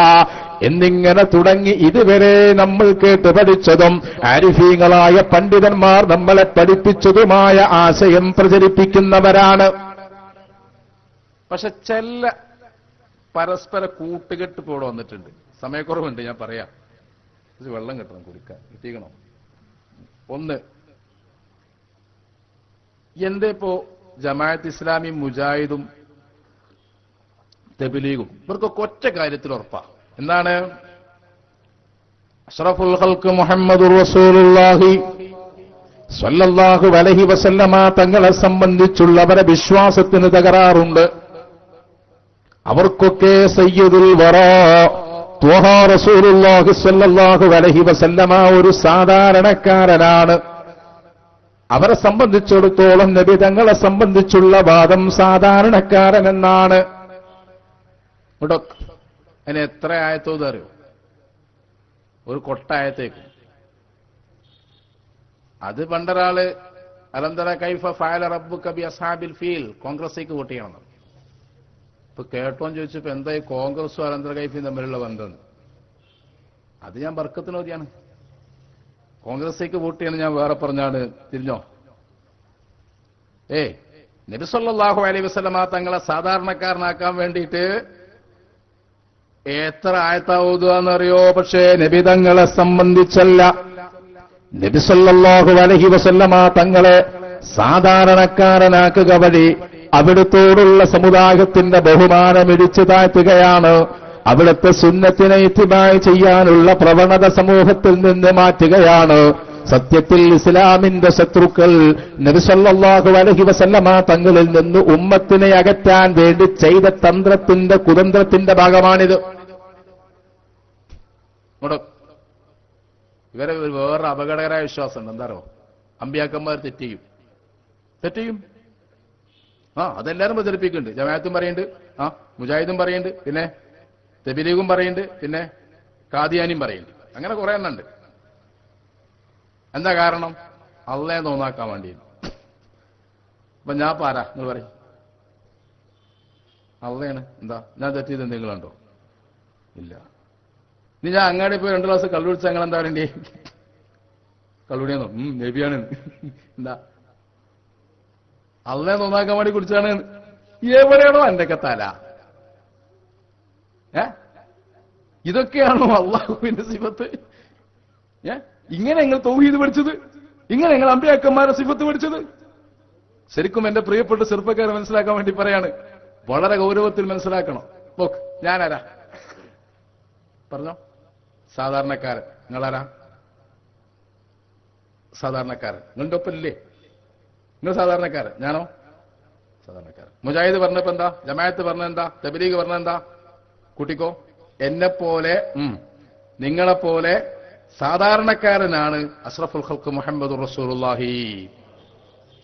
Speaker 1: എന്നിങ്ങനെ തുടങ്ങി ഇതുവരെ നമ്മൾ കേട്ട് പഠിച്ചതും ആരിഫീങ്ങളായ പണ്ഡിതന്മാർ നമ്മളെ പഠിപ്പിച്ചതുമായ ആശയം പ്രചരിപ്പിക്കുന്നവരാണ്. പക്ഷെ ചില പരസ്പര കൂട്ടുകെട്ട് ഇപ്പോൾ വന്നിട്ടുണ്ട്. സമയക്കുറവുണ്ട്, ഞാൻ പറയാം. ഇത് വെള്ളം കിട്ടണം, കുടിക്കാൻ കിട്ടിക്കണോ? ഒന്ന്, എന്തേപ്പോ ജമാഅത്ത് ഇസ്ലാമി, മുജാഹിദും തബ്ലീഗും ഇവർക്കൊക്കെ ഒറ്റ കാര്യത്തിൽ ഉറപ്പാ. എന്താണ്? അഷ്റഫുൽ ഖൽഖ് മുഹമ്മദുർ റസൂലുള്ളാഹി സ്വല്ലല്ലാഹു അലൈഹി വസല്ലമ തങ്ങളെ സംബന്ധിച്ചുള്ളവരെ വിശ്വാസത്തിന് തകരാറുണ്ട്. അവർക്കൊക്കെ സയ്യിദുൽ വറാ ത്വഹ റസൂലുള്ളാഹി സ്വല്ലല്ലാഹു അലൈഹി വസല്ലമ ഒരു സാധാരണക്കാരനാണ്. അവരെ സംബന്ധിച്ചിടത്തോളം നബി തങ്ങളെ സംബന്ധിച്ചുള്ള വാദം സാധാരണക്കാരനെന്നാണ്. അതിന് എത്ര ആയത്തോത് അറിയോ? ഒരു കൊട്ടായത്തേക്കും. അത് പണ്ടൊരാള് അലംതറ കൈഫ ഫഅല റബ്ബുക ബി അസ്ഹാബിൽ ഫീൽ കോൺഗ്രസിലേക്ക് വോട്ട് ചെയ്യണം. ഇപ്പൊ കേട്ടോന്ന് ചോദിച്ചപ്പോ എന്തായി കോൺഗ്രസും അലംതറ കൈഫയും തമ്മിലുള്ള ബന്ധം? അത് ഞാൻ ബർക്കത്തിനോദിയാണ്. കോൺഗ്രസിലേക്ക് വോട്ട് ചെയ്യണം ഞാൻ വേറെ പറഞ്ഞാണ്. തിരിഞ്ഞോ? നബി സല്ലല്ലാഹു അലൈഹി വസല്ലമ തങ്ങളെ സാധാരണക്കാരനാക്കാൻ വേണ്ടിയിട്ട് എത്ര ആയത്താ ഓതുകയെന്നറിയോ? പക്ഷേ നബി തങ്ങളെ സംബന്ധിച്ചല്ല. നബി സല്ലല്ലാഹു അലൈഹി വസല്ലമ തങ്ങളെ സാധാരണക്കാരനാക്കുക വഴി അവിടുത്തോടുള്ള സമുദായത്തിന്റെ ബഹുമാനം ഇടിച്ചു താഴ്ത്തുകയാണ്. അവിടുത്തെ സുന്നത്തിനെ ഇത്തിബാഅ് ചെയ്യാനുള്ള പ്രവണത സമൂഹത്തിൽ നിന്ന് മാറ്റുകയാണ്. സത്യത്തിൽ ഇസ്ലാമിന്റെ ശത്രുക്കൾ നബി സല്ലല്ലാഹു അലൈഹി വസല്ലമ തങ്ങളിൽ നിന്ന് ഉമ്മത്തിനെ അകറ്റാൻ വേണ്ടി ചെയ്ത തന്ത്രത്തിന്റെ കുതന്ത്രത്തിന്റെ ഭാഗമാണിത്. ഇവരെ വേറെ അപകടകരമായ വിശ്വാസമുണ്ട്. എന്താണോ? അമ്പിയാക്കന്മാർ തെറ്റിയും. അതെല്ലാരും പ്രചരിപ്പിക്കുന്നുണ്ട്. ജമാഅത്തും പറയുന്നുണ്ട്, മുജാഹിദും പറയുന്നുണ്ട്, പിന്നെ തബ്ലീഗും പറയുന്നുണ്ട്, പിന്നെ ഖാദിയാനിയും പറയുന്നുണ്ട്. അങ്ങനെ കുറെ എണ്ണുണ്ട്. എന്താ കാരണം? അള്ളയെ നോന്നാക്കാൻ വേണ്ടി. അപ്പൊ ഞാൻ പാരാ നിങ്ങൾ പറയും അള്ളയാണ്. എന്താ ഞാൻ തെറ്റിയത് എന്തെങ്കിലും ഉണ്ടോ? ഇല്ല. ഇനി ഞാൻ അങ്ങാടി പോയി 2 ഗ്ലാസ് കള്ളുടിച്ച ഞങ്ങൾ എന്താ പറയണ്ടേ? കള്ളുടിയാന്നോ? നബിയാണ്. എന്താ അള്ളയെ നോന്നാക്കാൻ വേണ്ടി കുടിച്ചാണ്. എവിടെയാണോ എന്റെയൊക്കെ തല? ഇതൊക്കെയാണോ അള്ളാഹുവിന്റെ സിഫത്ത്? ഇങ്ങനെ നിങ്ങൾ തൗഹീദ് പഠിച്ചത്? ഇങ്ങനെ നിങ്ങൾ അമ്പിയാക്കന്മാരെ സിഫത്ത് പഠിച്ചത്? ശരിക്കും എന്റെ പ്രിയപ്പെട്ട ചെറുപ്പക്കാരെ മനസ്സിലാക്കാൻ വേണ്ടി പറയാണ്. വളരെ ഗൗരവത്തിൽ മനസ്സിലാക്കണം. നോക്ക്, ഞാനാരാ പറഞ്ഞോ? സാധാരണക്കാരൻ. നിങ്ങളാരാ? സാധാരണക്കാരൻ. നിങ്ങളുടെ ഒപ്പല്ലേ? നിങ്ങൾ സാധാരണക്കാരൻ. ഞാനോ? സാധാരണക്കാരൻ. മുജാഹിദ് പറഞ്ഞപ്പോ എന്താ? ജമാഅത്ത് പറഞ്ഞെന്താ? തബ്ലീഗ് പറഞ്ഞെന്താ? കൂട്ടിക്കോ. എന്നെപ്പോലെ നിങ്ങളെപ്പോലെ സാധാരണക്കാരനാണ് അഷ്റഫുൽ ഖൽഖ് മുഹമ്മദുർ റസൂലുള്ളാഹി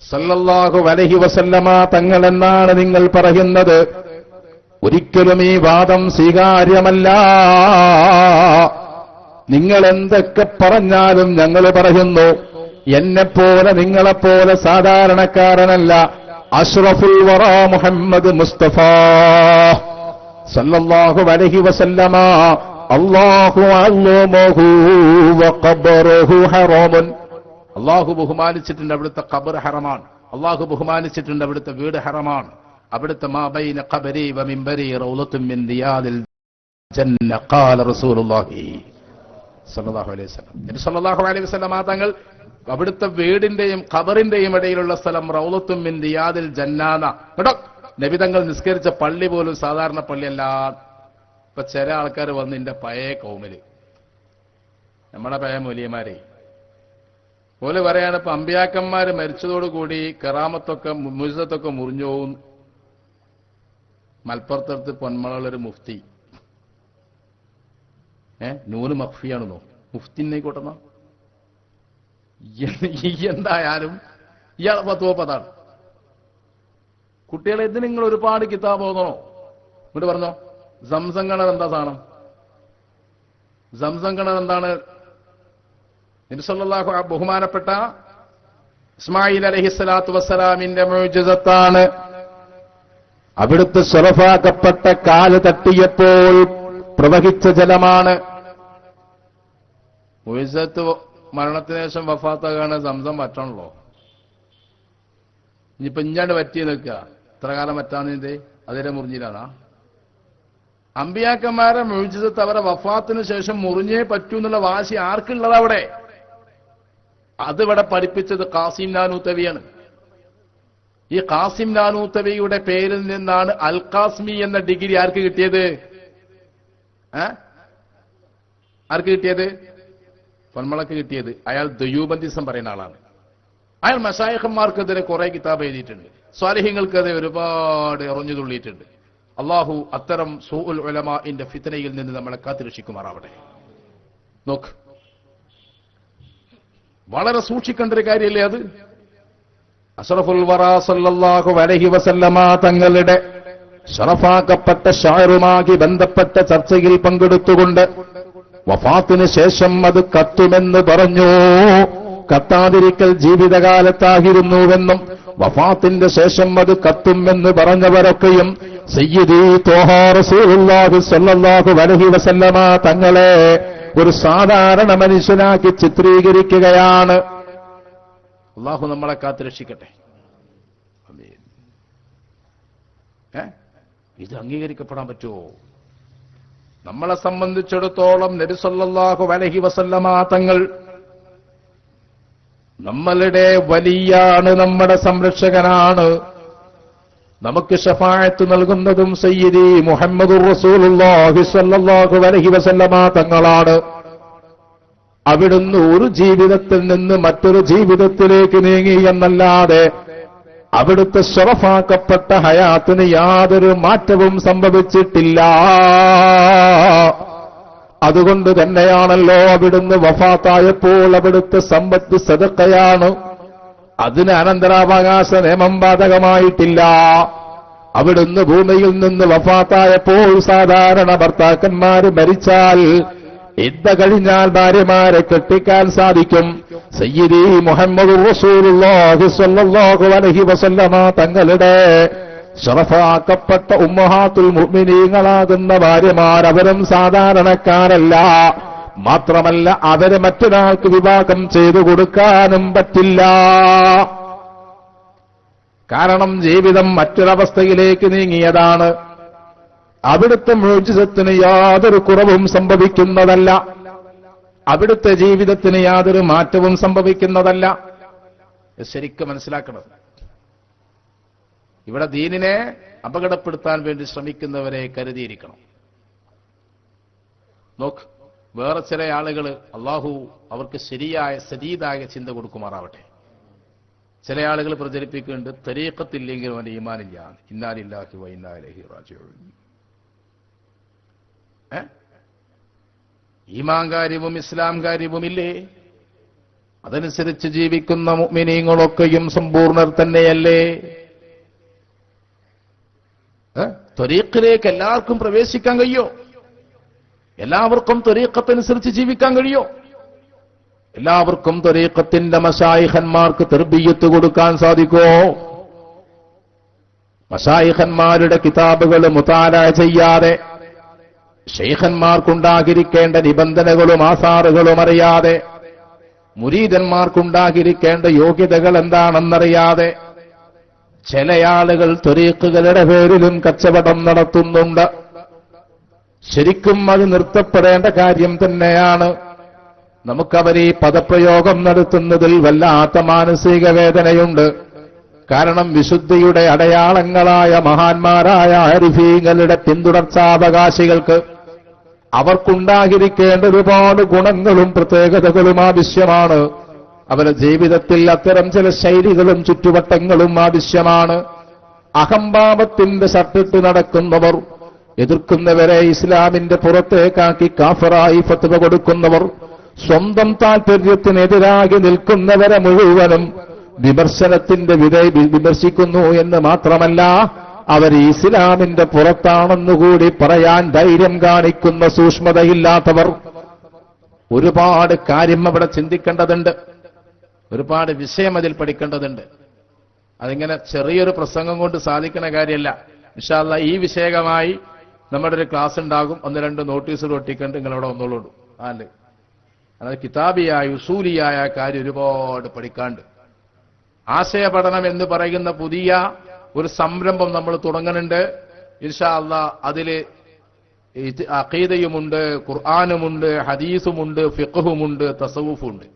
Speaker 1: സല്ലല്ലാഹു അലൈഹി വസല്ലമ തങ്ങളെന്നാണ് നിങ്ങൾ പറയുന്നത്. ഒരിക്കലും ഈ വാദം സ്വീകാര്യമല്ല. നിങ്ങൾ എന്തൊക്കെ പറഞ്ഞാലും ഞങ്ങൾ പറയുന്നു, എന്നെപ്പോലെ നിങ്ങളെപ്പോലെ സാധാരണക്കാരനല്ല അഷ്റഫുൽ വറാ മുഹമ്മദ് മുസ്തഫ സല്ലല്ലാഹു അലൈഹി വസല്ലമ അല്ലാഹു അല്ലമഹു വഖബറഹു ഹറാമൻ. അല്ലാഹു ബഹുമാനിച്ചിട്ടുണ്ട്, അവിടുത്തെ ഖബർ ഹറമാണ്. അല്ലാഹു ബഹുമാനിച്ചിട്ടുണ്ട്, അവിടുത്തെ വീട് ഹറമാണ്. അവിടുത്തെ മാ ബൈന ഖബരി വ മിൻബരി റൗളത്തുൻ മിൻ റിയാദിൽ ജന്ന ഖാല റസൂലുള്ളാഹി. സല്ലല്ലാഹു അലൈഹി വസല്ലം. നബി സല്ലല്ലാഹു അലൈഹി വസല്ലം തങ്ങൾ അവിടുത്തെ വീടിന്റെയും ഖബറിന്റെയും ഇടയിലുള്ള സ്ഥലം റൗളത്തും മിൻ റിയാദിൽ ജന്നാന. കേട്ടോ, നബി തങ്ങൾ നിസ്കരിച്ച പള്ളി പോലും സാധാരണ പള്ളിയല്ല. ഇപ്പൊ ചില ആൾക്കാർ വന്ന് എന്റെ പഴയ കൗമില്, നമ്മുടെ പഴയ മൗലിയമാരെ പോലെ പറയാണ്, ഇപ്പൊ അമ്പിയാക്കന്മാര് മരിച്ചതോടുകൂടി കറാമത്തൊക്കെ മുഴുസത്തൊക്കെ മുറിഞ്ഞു പോകും. മലപ്പുറത്തടുത്ത് പൊന്മളൊരു മുഫ്തി, നൂല് മഖ്ഫിയാണെന്നോ, മുഫ്തിന്നേക്കോട്ടെന്നോ, എന്തായാലും ഇയാളെ പത്തുവപ്പതാണ്. കുട്ടികളെ ഇത് നിങ്ങൾ ഒരുപാട് കിതാബ് ഓതണോ? ഇങ്ങോട്ട് പറഞ്ഞോ, സംസം കിണർ എന്താ സാധനം? സംസം കിണർ എന്താണ്? നബി സല്ലല്ലാഹു ബഹുമാനപ്പെട്ട ഇസ്മായിൽ അലൈഹിസ്സലാത്തു വസ്സലാമിന്റെ മുഅ്ജിസത്താണ്. അവിടുത്തെ ശറഫാക്കപ്പെട്ട കാല് തട്ടിയപ്പോൾ പ്രവഹിച്ച ജലമാണ്. മുഅ്ജിസത്ത് മരണത്തിന് ശേഷം വഫാത്താകാണ്, സംസം പറ്റണല്ലോ. ഇനിയിപ്പൊ ഇഞ്ഞാണ്ട് പറ്റി നിൽക്കുക, ഇത്ര കാലം പറ്റാന്നിത് അതിലെ മുറിഞ്ഞില്ലാന്നാ? അമ്പിയാക്കന്മാരെ മുഅ്ജിസത്ത് അവരെ വഫാത്തിന് ശേഷം മുറിഞ്ഞേ പറ്റൂ എന്നുള്ള വാശി ആർക്കുള്ളത് അവിടെ? അതിവിടെ പഠിപ്പിച്ചത് ഖാസിം നാനൂത്തവിയാണ്. ഈ ഖാസിം നാനൂത്തവിയുടെ പേരിൽ നിന്നാണ് അൽ ഖാസ്മി എന്ന ഡിഗ്രി ആർക്ക് കിട്ടിയത്? ആർക്ക് കിട്ടിയത്? പൊന്മളക്ക് കിട്ടിയത്. അയാൾ ദയൂബന്തിസം പറയുന്ന ആളാണ്. അയാൾ മശായിഖന്മാർക്കെതിരെ കുറെ കിതാബ് എഴുതിയിട്ടുണ്ട്, സ്വാലിഹ്യങ്ങൾക്കെതിരെ ഒരുപാട് എറിഞ്ഞു തുള്ളിയിട്ടുണ്ട്. അള്ളാഹു അത്തരം സൂഉൽ ഉലമാഇന്റെ ഫിത്നയിൽ നിന്ന് നമ്മളെ കാത്തുരക്ഷിക്കുമാറാവട്ടെ. നോക്ക്, വളരെ സൂക്ഷിക്കേണ്ട ഒരു കാര്യമല്ലേ അത്? അഷ്റഫുൽ വറാ സല്ലല്ലാഹു അലൈഹി വസല്ലമ തങ്ങളുടെ ശറഫാക്കപ്പെട്ട ഷഅറുമായി ബന്ധപ്പെട്ട ചർച്ചയിൽ പങ്കെടുത്തുകൊണ്ട് വഫാത്തിന് ശേഷം അത് കത്തുമെന്ന് പറഞ്ഞു. കത്താതിരിക്കൽ ജീവിതകാലത്തായിരുന്നുവെന്നും വഫാത്തിന്റെ ശേഷം അത് കത്തുമെന്ന് പറഞ്ഞവരൊക്കെയും സയ്യിദി ത്വാഹാ റസൂലുള്ളാഹി സ്വല്ലല്ലാഹു അലൈഹി വസല്ലമ തങ്ങളെ ഒരു സാധാരണ മനുഷ്യനാക്കി ചിത്രീകരിക്കുകയാണ്. അല്ലാഹു നമ്മളെ കാത്തുരക്ഷിക്കട്ടെ. ഇത് അംഗീകരിക്കപ്പെടാൻ പറ്റുമോ? നമ്മളെ സംബന്ധിച്ചിടത്തോളം നബി സല്ലല്ലാഹു അലൈഹി വസല്ലമ തങ്ങൾ നമ്മളുടെ വലിയാണ്, നമ്മുടെ സംരക്ഷകനാണ്. നമുക്ക് ശഫാഅത്ത് നൽകുന്നതും സയ്യിദി മുഹമ്മദുർ റസൂലുള്ളാഹി സ്വല്ലല്ലാഹു അലൈഹി വസല്ലമ തങ്ങളാണ്. അവിടുന്ന് ഒരു ജീവിതത്തിൽ നിന്ന് മറ്റൊരു ജീവിതത്തിലേക്ക് നീങ്ങി എന്നല്ലാതെ അവിടുത്തെ ശറഫാക്കപ്പെട്ട ഹയാത്തിന് യാതൊരു മാറ്റവും സംഭവിച്ചിട്ടില്ല. അതുകൊണ്ട് തന്നെയാണല്ലോ അവിടുന്ന് വഫാത്തായപ്പോൾ അവിടുത്തെ സമ്പത്ത് സദഖയാണ്. അതിന് അനന്തരാവകാശ നിയമം ബാധകമായിട്ടില്ല. അവിടുന്ന് ഭൂമിയിൽ നിന്ന് വഫാത്തായപ്പോൾ സാധാരണ ഭർത്താക്കന്മാര് മരിച്ചാൽ ഇദ്ദ കഴിഞ്ഞാൽ ഭാര്യമാരെ കെട്ടിക്കാൻ സാധിക്കും. സയ്യിദി മുഹമ്മദുർ റസൂലുള്ളാഹി സ്വല്ലല്ലാഹു അലൈഹി വസല്ലമ തങ്ങളുടെ ശറഫാക്കപ്പെട്ട ഉമ്മഹാത്തുൽ മുഅ്മിനീങ്ങളാകുന്ന ഭാര്യമാർ അവരും സാധാരണക്കാരല്ല. മാത്രമല്ല അവരെ മറ്റൊരാൾക്ക് വിവാഹം ചെയ്തു കൊടുക്കാനും പറ്റില്ല. കാരണം ജീവിതം മറ്റൊരവസ്ഥയിലേക്ക് നീങ്ങിയതാണ്. അവിടുത്തെ മുഅ്ജിസത്തിന് യാതൊരു കുറവും സംഭവിക്കുന്നതല്ല. അവിടുത്തെ ജീവിതത്തിന് യാതൊരു മാറ്റവും സംഭവിക്കുന്നതല്ല. ശരിക്കും മനസ്സിലാക്കണം. ഇവിടെ ദീനിനെ അപകടപ്പെടുത്താൻ വേണ്ടി ശ്രമിക്കുന്നവരെ കരുതിയിരിക്കണം. നോക്ക്, വേറെ ചില ആളുകൾ അള്ളാഹു അവർക്ക് ശരിയായ സദീദായ ചിന്ത കൊടുക്കുമാറാവട്ടെ. ചില ആളുകൾ പ്രചരിപ്പിക്കുന്നുണ്ട് തരീഖത്തില്ലെങ്കിൽ അവന്റെ ഈമാനില്ല. ഇന്നാ ലില്ലാഹി വ ഇന്നാ ഇലൈഹി റാജിഊൻ. ഈമാൻ കാര്യവും ഇസ്ലാം കാര്യവുമില്ലേ? അതനുസരിച്ച് ജീവിക്കുന്ന മുഅ്മിനീങ്ങളൊക്കെയും സമ്പൂർണ്ണർ തന്നെയല്ലേ? ത്വരീഖിലേക്ക് എല്ലാവർക്കും പ്രവേശിക്കാൻ കഴിയോ? എല്ലാവർക്കും ത്വരീഖത്തനുസരിച്ച് ജീവിക്കാൻ കഴിയോ? എല്ലാവർക്കും ത്വരീഖത്തിന്റെ മശായിഖന്മാർക്ക് തർബിയത്ത് കൊടുക്കാൻ സാധിക്കോ? മശായിഖന്മാരുടെ കിതാബുകൾ മുതാല ചെയ്യാതെ, ശൈഖന്മാർക്കുണ്ടാകിരിക്കേണ്ട നിബന്ധനകളും ആസാറുകളും അറിയാതെ, മുരീദന്മാർക്കുണ്ടാകിരിക്കേണ്ട യോഗ്യതകൾ എന്താണെന്നറിയാതെ ചില ആളുകൾ ത്വരീഖുകളുടെ പേരിലും കച്ചവടം നടത്തുന്നുണ്ട്. ശരിക്കും അത് നിർത്തപ്പെടേണ്ട കാര്യം തന്നെയാണ്. നമുക്കവർ ഈ പദപ്രയോഗം നടത്തുന്നതിൽ വല്ലാത്ത മാനസിക വേദനയുണ്ട്. കാരണം വിശുദ്ധിയുടെ അടയാളങ്ങളായ മഹാന്മാരായ ആരിഫീങ്ങളുടെ പിന്തുടർച്ചാവകാശികൾക്ക് അവർക്കുണ്ടാകിരിക്കേണ്ട ഒരുപാട് ഗുണങ്ങളും പ്രത്യേകതകളും ആവശ്യമാണ്. അവരുടെ ജീവിതത്തിൽ അത്തരം ചില ശൈലികളും ചുറ്റുവട്ടങ്ങളും ആവശ്യമാണ്. അഹംഭാവത്തിന്റെ ഷർട്ടിട്ട് നടക്കുന്നവർ, എതിർക്കുന്നവരെ ഇസ്ലാമിന്റെ പുറത്തേക്കാക്കി കാഫറായി ഫത്വ കൊടുക്കുന്നവർ, സ്വന്തം താൽപര്യത്തിനെതിരാകി നിൽക്കുന്നവരെ മുഴുവനും വിമർശനത്തിന്റെ വിമർശിക്കുന്നു എന്ന് മാത്രമല്ല, അവർ ഇസ്ലാമിന്റെ പുറത്താണെന്നുകൂടി പറയാൻ ധൈര്യം കാണിക്കുന്ന സൂക്ഷ്മതയില്ലാത്തവർ. ഒരുപാട് കാര്യം അവിടെ ചിന്തിക്കേണ്ടതുണ്ട്, ഒരുപാട് വിഷയം അതിൽ പഠിക്കേണ്ടതുണ്ട്. അതിങ്ങനെ ചെറിയൊരു പ്രസംഗം കൊണ്ട് സാധിക്കുന്ന കാര്യമല്ല. ഇൻഷാ അല്ലാഹ് ഈ വിഷയകമായി നമ്മുടെ ഒരു ക്ലാസ് ഉണ്ടാകും. 1-2 നോട്ടീസുകൾ ഒട്ടിക്കണ്ട് നിങ്ങളവിടെ വന്നോളൂ. അല്ലേ, അതായത് കിതാബിയായ ഉസൂലിയായ കാര്യം ഒരുപാട് പഠിക്കാണ്ട്. ആശയപഠനം എന്ന് പറയുന്ന പുതിയ ഒരു സംരംഭം നമ്മൾ തുടങ്ങുന്നുണ്ട്. ഇൻഷാ അല്ലാഹ് അതില് അഖീദയുമുണ്ട്, ഖുർആനുമുണ്ട്, ഹദീസുമുണ്ട്, ഫിഖ്ഹുമുണ്ട്, തസവുഫുണ്ട്.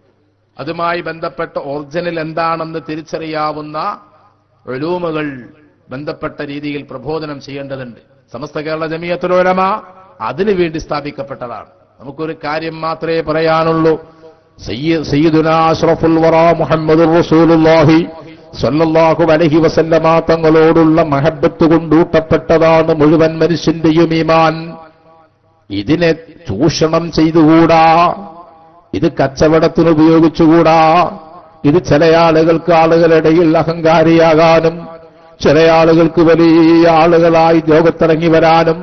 Speaker 1: അതുമായി ബന്ധപ്പെട്ട ഒറിജിനൽ എന്താണെന്ന് തിരിച്ചറിയാവുന്ന ഉലൂമുകൾ ബന്ധപ്പെട്ട രീതിയിൽ പ്രബോധനം ചെയ്യേണ്ടതുണ്ട്. സമസ്ത കേരള ജമിയത്തുൽ ഉലമ അതിനുവേണ്ടി സ്ഥാപിക്കപ്പെട്ടതാണ്. നമുക്കൊരു കാര്യം മാത്രമേ പറയാനുള്ളൂ. സയ്യിദുനാ അഷ്റഫുൽ വറാ മുഹമ്മദുർ റസൂലുള്ളാഹി സ്വല്ലല്ലാഹു അലൈഹി വസല്ലമ തങ്ങളോടുള്ള മഹബ്ബത്ത് കൊണ്ടൂട്ടപ്പെട്ടതാണ് മുഴുവൻ മനുഷ്യന്റെയും ഈമാൻ. ഇതിനെ ചൂഷണം ചെയ്തുകൂടാ, ഇത് കച്ചവടത്തിന് ഉപയോഗിച്ചുകൂടാ. ഇത് ചില ആളുകൾക്ക് ആളുകളിടയിൽ അഹങ്കാരിയാകാനും, ചില ആളുകൾക്ക് വലിയ ആളുകളായി ലോകത്തിറങ്ങി വരാനും,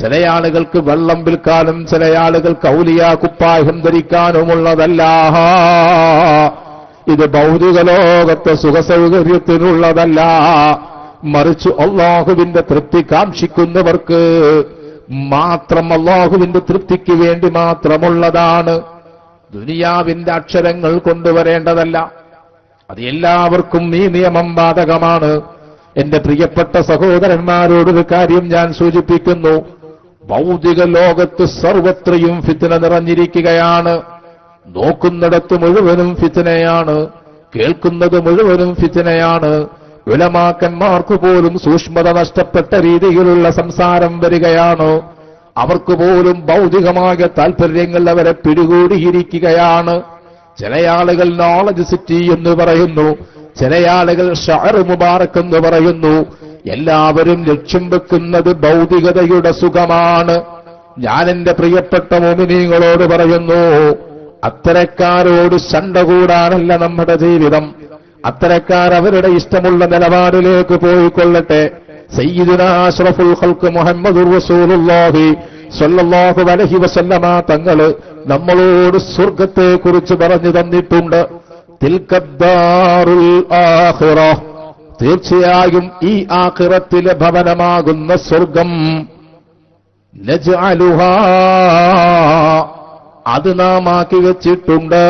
Speaker 1: ചില ആളുകൾക്ക് വെള്ളം വിൽക്കാനും, ചില ആളുകൾക്ക് ഔലിയാ കുപ്പായം ധരിക്കാനുമുള്ളതല്ല. ഇത് ഭൗതിക ലോകത്തെ സുഖസൗകര്യത്തിനുള്ളതല്ല. മറിച്ച് അല്ലാഹുവിന്റെ തൃപ്തി കാക്ഷിക്കുന്നവർക്ക് മാത്രം, അല്ലാഹുവിന്റെ തൃപ്തിക്ക് വേണ്ടി മാത്രമുള്ളതാണ്. ദുനിയാവിന്റെ അക്ഷരങ്ങൾ കൊണ്ടുവരേണ്ടതല്ല. അത് എല്ലാവർക്കും ഈ നിയമം ബാധകമാണ്. എന്റെ പ്രിയപ്പെട്ട സഹോദരന്മാരോടൊരു കാര്യം ഞാൻ സൂചിപ്പിക്കുന്നു. ഭൗതിക ലോകത്ത് സർവത്രയും ഫിത്ന നിറഞ്ഞിരിക്കുകയാണ്. നോക്കുന്നിടത്ത് മുഴുവനും ഫിത്നയാണ്, കേൾക്കുന്നത് മുഴുവനും ഫിത്നയാണ്. ഉലമാക്കന്മാർക്ക് പോലും സൂക്ഷ്മത നഷ്ടപ്പെട്ട രീതിയിലുള്ള സംസാരം വരികയാണ്. അവർക്ക് പോലും ഭൗതികമായ താൽപര്യങ്ങൾ അവരെ പിടികൂടിയിരിക്കുകയാണ്. ചില ആളുകൾ നോളജ് സിറ്റി എന്ന് പറയുന്നു, ചില ആളുകൾ ഷഅർ മുബാറക് എന്ന് പറയുന്നു. എല്ലാവരും ലക്ഷ്യം വെക്കുന്നത് ഭൗതികതയുടെ സുഖമാണ്. ഞാൻ എന്റെ പ്രിയപ്പെട്ട മുഅ്മിനീങ്ങളോട് പറയുന്നു, അത്തരക്കാരോട് ശണ്ട കൂടാനല്ല നമ്മുടെ ജീവിതം. അത്തരക്കാർ അവരുടെ ഇഷ്ടമുള്ള നിലപാടിലേക്ക് പോയിക്കൊള്ളട്ടെ. സയ്യിദുനാ അഷ്റഫുൽ ഖൽഖ് മുഹമ്മദുർ റസൂലുള്ളാഹി സ്വല്ലല്ലാഹു അലൈഹി വസല്ലമ തങ്ങൾ നമ്മളോട് സ്വർഗ്ഗത്തെക്കുറിച്ച് പറഞ്ഞു തന്നിട്ടുണ്ട്. തിൽക്കദ്ദാറുൽ ആഖിറ, തീർച്ചയായും ഈ ആഖിറത്തിലെ ഭവനമാകുന്ന സ്വർഗം, നജ്അലുഹാ, അത് നാം ആക്കി വെച്ചിട്ടുണ്ട്,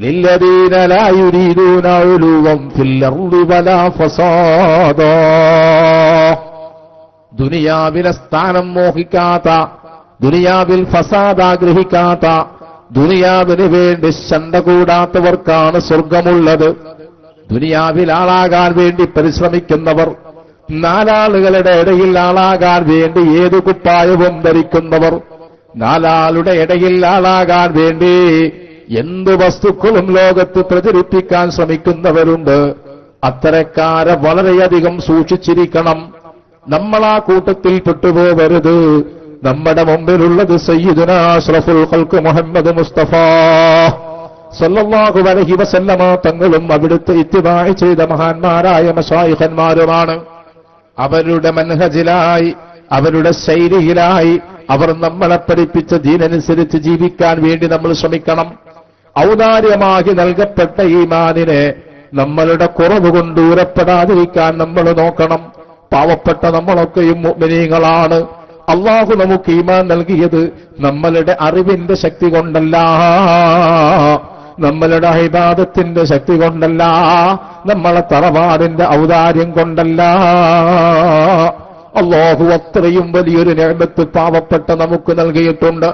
Speaker 1: ലില്ലദീന ലാ യുരീദൂന ഉലുവൻ ഫിൽ അർളി വലാ ഫസാദാ, ദുനിയാവിലെ സ്ഥാനം മോഹിക്കാത്ത, ദുനിയാവിൽ ഫസാദ് ആഗ്രഹിക്കാത്ത, ദുനിയാവിന് വേണ്ടി ശണ്ട കൂടാത്തവർക്കാണ് സ്വർഗമുള്ളത്. ദുനിയാവിൽ ആളാകാൻ വേണ്ടി പരിശ്രമിക്കുന്നവർ, നാലാളുകളുടെ ഇടയിൽ ആളാകാൻ വേണ്ടി ഏതു കുപ്പായവും ധരിക്കുന്നവർ, നാലാളുടെ ഇടയിൽ ആളാകാൻ വേണ്ടി എന്ത് വസ്തുക്കളും ലോകത്ത് പ്രചരിപ്പിക്കാൻ ശ്രമിക്കുന്നവരുണ്ട്. അത്തരക്കാരെ വളരെയധികം സൂക്ഷിച്ചിരിക്കണം. നമ്മൾ ആ കൂട്ടത്തിൽ പെട്ടുപോകരുത്. നമ്മുടെ മുമ്പിലുള്ളത് സയ്യിദുനാ അഷ്റഫുൽ ഖൽഖ് മുഹമ്മദ് മുസ്തഫ സല്ലല്ലാഹു അലൈഹി വസല്ലമ തങ്ങളും അവിടുത്തെ ഇത്തിബാഅ് ചെയ്ത മഹാന്മാരായ മശായിഖന്മാരുമാണ്. അവരുടെ മൻഹജിലായി, അവരുടെ ശൈലിയിലായി അവർ നമ്മളെ പഠിപ്പിച്ച ദീനനുസരിച്ച് ജീവിക്കാൻ വേണ്ടി നമ്മൾ ശ്രമിക്കണം. ഔദാര്യമാക്കി നൽകപ്പെട്ട ഈമാനിനെ നമ്മളുടെ കുറവ് കൊണ്ട് ഊരപ്പെടാതിരിക്കാൻ നമ്മൾ നോക്കണം. പാവപ്പെട്ട നമ്മളൊക്കെയും മുഅ്മിനീങ്ങളാണ്. അല്ലാഹു നമുക്ക് ഈമാൻ നൽകിയത് നമ്മളുടെ അറിവിന്റെ ശക്തി കൊണ്ടല്ല, നമ്മളുടെ ഇബാദത്തിന്റെ ശക്തി കൊണ്ടല്ല, നമ്മളെ തറവാടിന്റെ ഔദാര്യം കൊണ്ടല്ല. അല്ലാഹു അത്രയും വലിയൊരു നിഅമത്ത് പാവപ്പെട്ട നമുക്ക് നൽകിയിട്ടുണ്ട്.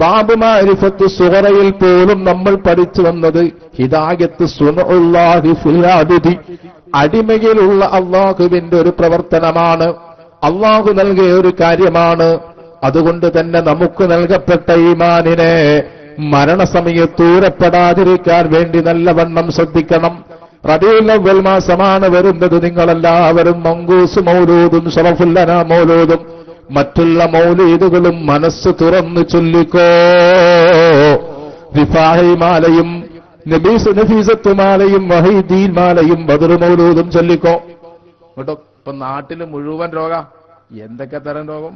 Speaker 1: ബാബ് മാരിഫത്ത് സുഹറയിൽ പോലും നമ്മൾ പഠിച്ചു വന്നത് ഹിദായത്ത് സുനഉല്ലാഹി ഫിൽ അബ്ദി, അടിമയിലുള്ള അള്ളാഹുവിന്റെ ഒരു പ്രവർത്തനമാണ്, അള്ളാഹു നൽകിയ ഒരു കാര്യമാണ്. അതുകൊണ്ട് തന്നെ നമുക്ക് നൽകപ്പെട്ട ഈമാനിനെ മരണസമയത്ത് ഊരപ്പെടാതിരിക്കാൻ വേണ്ടി നല്ലവണ്ണം ശ്രദ്ധിക്കണം. റബീഉൽ അവ്വൽ മാസമാണ് വരുന്നത്. നിങ്ങളെല്ലാവരും മങ്കൂസ് മൗലൂദും ശറഫുല്ലന മൗലൂദും മറ്റുള്ള മൗലീദുകളും മനസ്സ് തുറന്നു ചൊല്ലിക്കോ. റിഫാഹി മാലയും നഫീസത്ത് മാലയും വഹീദീൻ മാലയും ബദർ മൗലൂദും ചൊല്ലിക്കോ കേട്ടോ. ഇപ്പൊ നാട്ടിൽ മുഴുവൻ രോഗം. എന്തൊക്കെ തരം രോഗം?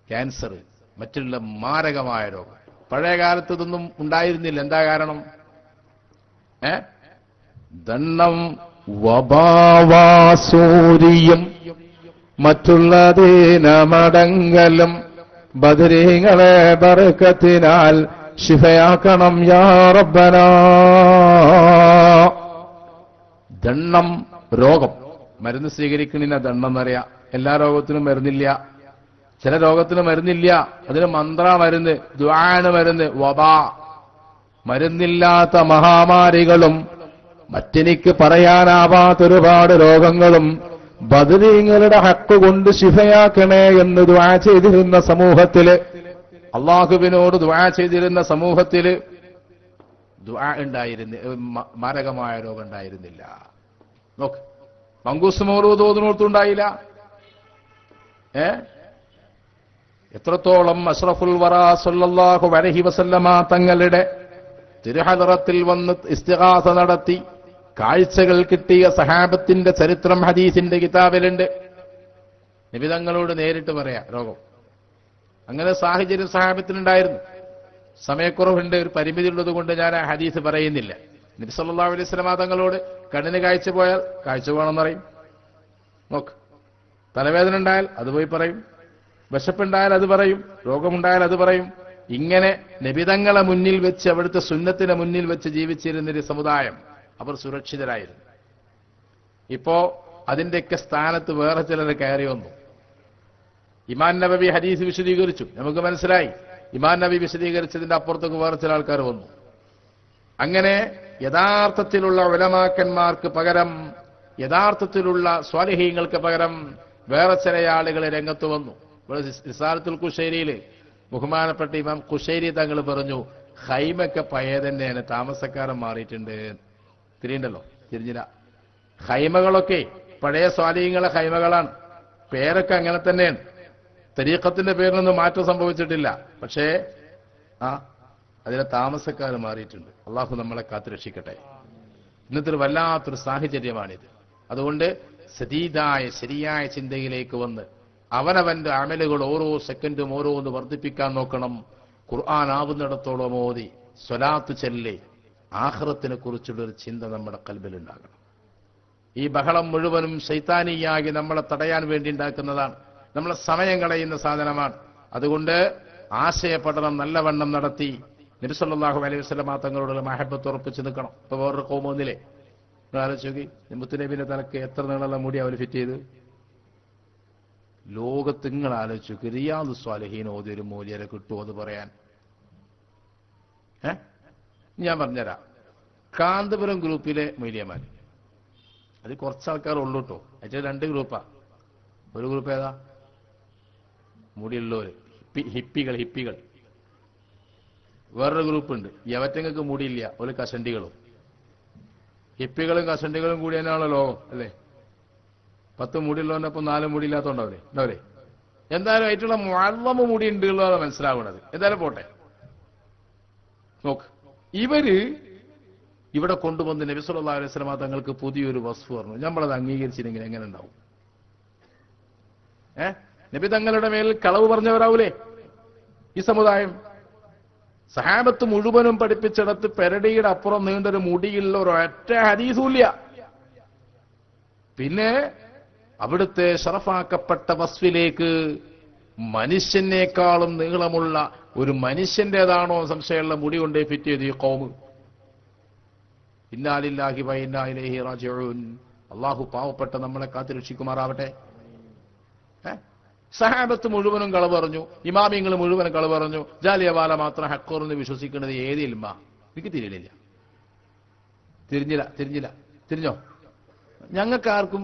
Speaker 1: ക്യാൻസർ, മറ്റുള്ള മാരകമായ രോഗം. പഴയ കാലത്ത് ഇതൊന്നും ഉണ്ടായിരുന്നില്ല. എന്താ കാരണം? ദണ്ണം, വബാവാസൂരിയും മറ്റുള്ള ദീനമടങ്ങലും ബദരീങ്ങളെ ബർക്കത്തിനാൽ ശിഫയാക്കണം യാ റബ്ബനാ. ദണ്ണം രോഗം, മരുന്ന് സ്വീകരിക്കണില്ല ദണ്ണം എന്നറിയാം. എല്ലാ രോഗത്തിനും മരുന്നില്ല, ചില രോഗത്തിന് മരുന്നില്ല. അതിന് മന്ത്ര മരുന്ന്, ദുആണ് മരുന്ന്. വബാ, മരുന്നില്ലാത്ത മഹാമാരികളും മറ്റെനിക്ക് പറയാനാവാത്ത ഒരുപാട് രോഗങ്ങളും ബദരീങ്ങളുടെ ഹക്ക് കൊണ്ട് ശിഫയാക്കണേ എന്ന് ദുആ ചെയ്തിരുന്ന സമൂഹത്തില്, അള്ളാഹുവിനോട് ദുആ ചെയ്തിരുന്ന സമൂഹത്തില് ദുആ ഉണ്ടായിരുന്ന മാരകമായ രോഗം ഉണ്ടായിരുന്നില്ല. നോക്ക്, മങ്കൂസ് മൗലൂദ് ഓതുന്നോർത്തുണ്ടായില്ല. എത്രത്തോളം അഷ്റഫുൽ വറാ സല്ലല്ലാഹു അലൈഹി വസല്ലമ തങ്ങളുടെ തിരുഹദറത്തിൽ വന്ന് ഇസ്തിഗാസ നടത്തി കാഴ്ചകൾ കിട്ടിയ സഹാബത്തിന്റെ ചരിത്രം ഹദീസിന്റെ കിതാബിലുണ്ട്. നബി തങ്ങളോട് നേരിട്ട് പറയാ രോഗം. അങ്ങനെ സാഹചര്യം സഹാബത്തിനുണ്ടായിരുന്നു. സമയക്കുറവുണ്ട്, ഒരു പരിമിതി ഉള്ളത് കൊണ്ട് ഞാൻ ആ ഹദീസ് പറയുന്നില്ല. നബി സല്ലല്ലാഹു അലൈഹി വസല്ലമ തങ്ങളോട് കണ്ണിന് കാഴ്ച പോയാൽ കാഴ്ച പോകണമെന്ന് പറയും. നോക്ക്, തലവേദന ഉണ്ടായാൽ അത് പോയി പറയും, വിശപ്പുണ്ടായാൽ അത് പറയും, രോഗമുണ്ടായാൽ അത് പറയും. ഇങ്ങനെ നബിതങ്ങളെ മുന്നിൽ വെച്ച്, അവിടുത്തെ സുന്നത്തിനെ മുന്നിൽ വെച്ച് ജീവിച്ചിരുന്നൊരു സമുദായം, അവർ സുരക്ഷിതരായിരുന്നു. ഇപ്പോ അതിന്റെയൊക്കെ സ്ഥാനത്ത് വേറെ ചിലർ കയറി വന്നു. ഇമാം നബവി ഹദീസ് വിശദീകരിച്ചു, നമുക്ക് മനസ്സിലായി. ഇമാം നബി വിശദീകരിച്ചതിന്റെ അപ്പുറത്തേക്ക് വേറെ ചില ആൾക്കാർ വന്നു. അങ്ങനെ യഥാർത്ഥത്തിലുള്ള ഉലമാക്കന്മാർക്ക് പകരം, യഥാർത്ഥത്തിലുള്ള സ്വാലിഹീങ്ങൾക്ക് പകരം വേറെ ചില ആളുകൾ രംഗത്ത് വന്നു. റിസാലത്തുൽ ഖുശൈരിയിൽ ബഹുമാനപ്പെട്ട ഇമാം ഖുശൈരി തങ്ങൾ പറഞ്ഞു, ഹൈമൊക്കെ പഴയ തന്നെയാണ്, താമസക്കാരൻ മാറിയിട്ടുണ്ട്. തിരിയുണ്ടല്ലോ, തിരിഞ്ഞില്ല. ഹൈമകളൊക്കെ പഴയ സ്വാലിഹീങ്ങളെ ഹൈമകളാണ്, പേരൊക്കെ അങ്ങനെ തന്നെയാണ്. തരീഖത്തിന്റെ പേരിലൊന്നും മാറ്റം സംഭവിച്ചിട്ടില്ല. പക്ഷേ അതിലെ താമസക്കാർ മാറിയിട്ടുണ്ട്. അള്ളാഹു നമ്മളെ കാത്തുരക്ഷിക്കട്ടെ. ഇന്നത്തെ ഒരു വല്ലാത്തൊരു സാഹചര്യമാണിത്. അതുകൊണ്ട് സദീദായ ശരിയായ ചിന്തയിലേക്ക് വന്ന് അവനവന്റെ അമലുകൾ ഓരോ സെക്കൻഡും ഓരോന്ന് വർദ്ധിപ്പിക്കാൻ നോക്കണം. ഖുർആൻ ആവുന്നിടത്തോളം ഓതി സ്വലാത്ത് ചൊല്ലി ആഖിറത്തിനെ കുറിച്ചുള്ളൊരു ചിന്ത നമ്മുടെ കൽബിലുണ്ടാകണം. ഈ ബഹളം മുഴുവനും ശൈത്താനിയാകി നമ്മളെ തടയാൻ വേണ്ടി ഉണ്ടാക്കുന്നതാണ്, നമ്മളെ സമയം കളയുന്ന സാധനമാണ്. അതുകൊണ്ട് ആശയപഠനം നല്ലവണ്ണം നടത്തി നബി സല്ലല്ലാഹു അലൈഹി വസല്ലം തങ്ങളോടുള്ള മഹബത്ത് ഉറപ്പിച്ച് നിൽക്കണം. ഇപ്പൊ വേറൊരു കോമൊന്നില്ലേ, ആലോചിച്ച് നോക്കി, മുത്തുനബിന്റെ തലക്ക് എത്ര നീളമുള്ള മുടി അവർ ഫിറ്റ് ചെയ്ത്. ലോകത്ത് നിങ്ങൾ ആലോചിച്ചു നോക്കി, റിയാദു സ്വാലിഹീൻ ഓതി ഒരു മൂല്യരെ കിട്ടുമോ എന്ന് പറയാൻ? ഞാൻ പറഞ്ഞുതരാം. കാന്തപുരം ഗ്രൂപ്പിലെ മൊയ്ലിയമാൻ, അത് കുറച്ച് ആൾക്കാർ ഉള്ളൂ കേട്ടോ. അതിൽ 2 ഗ്രൂപ്പാ. ഒരു ഗ്രൂപ്പ് ഏതാ? മുടിയുള്ളവര്, ഹിപ്പികൾ. വേറൊരു ഗ്രൂപ്പുണ്ട്, യവറ്റങ്ങൾക്ക് മുടിയില്ല, ഒരു കഷണ്ടികളും. ഹിപ്പികളും കഷണ്ടികളും കൂടി തന്നെയാണല്ലോ ലോകം, അല്ലേ? 10 മുടിയുള്ളവനൊപ്പം 4 മുടിയില്ലാത്തോണ്ടവരെ ഉണ്ടാവരെ. എന്തായാലും ആയിട്ടുള്ള മുഅല്ലമ മുടി ഉണ്ട് ഉള്ളതാണ് മനസ്സിലാവുന്നത്. എന്തായാലും പോട്ടെ. നോക്ക്, ഇവര് ഇവിടെ കൊണ്ടുവന്ന് നബി സല്ലല്ലാഹു അലൈഹി വസല്ലം തങ്ങൾക്ക് പുതിയൊരു വസ്ഫ് പറഞ്ഞു. നമ്മളത് അംഗീകരിച്ചില്ലെങ്കിൽ എങ്ങനെ ഉണ്ടാവും? നബി തങ്ങളുടെ മേൽ കളവ് പറഞ്ഞവരാവൂലേ ഈ സമുദായം? സഹാബത്ത് മുഴുവനും പഠിപ്പിച്ചിടത്ത് പെരടിയുടെ അപ്പുറം നീണ്ടൊരു മുടിയുള്ള ഒരൊറ്റ ഹദീസുമില്ല. പിന്നെ അവിടുത്തെ ശറഫാക്കപ്പെട്ട വസ്ഫിലേക്ക് മനുഷ്യനേക്കാളും നീളമുള്ള ഒരു മനുഷ്യന്റേതാണോ സംശയമുള്ള മുടി കൊണ്ടേ ഫിറ്റ് ചെയ്ത് ഈ ഖൗമ്. ഇന്നാ ലില്ലാഹി വ ഇന്നാ ഇലൈഹി റാജിഊൻ. അള്ളാഹു പാവപ്പെട്ട നമ്മളെ കാത്തുരക്ഷിക്കുമാറാവട്ടെ. സഹാബത്ത് മുഴുവനും കളവ് പറഞ്ഞു, ഇമാമിങ്ങൾ മുഴുവനും കളവ് പറഞ്ഞു, ജാലിയവാല മാത്രം ഹക്കോറെന്ന് വിശ്വസിക്കുന്നത് ഏത് ഇൽമ? എനിക്ക് തിരിയലില്ല. തിരിഞ്ഞോ? ഞങ്ങൾക്ക് ആർക്കും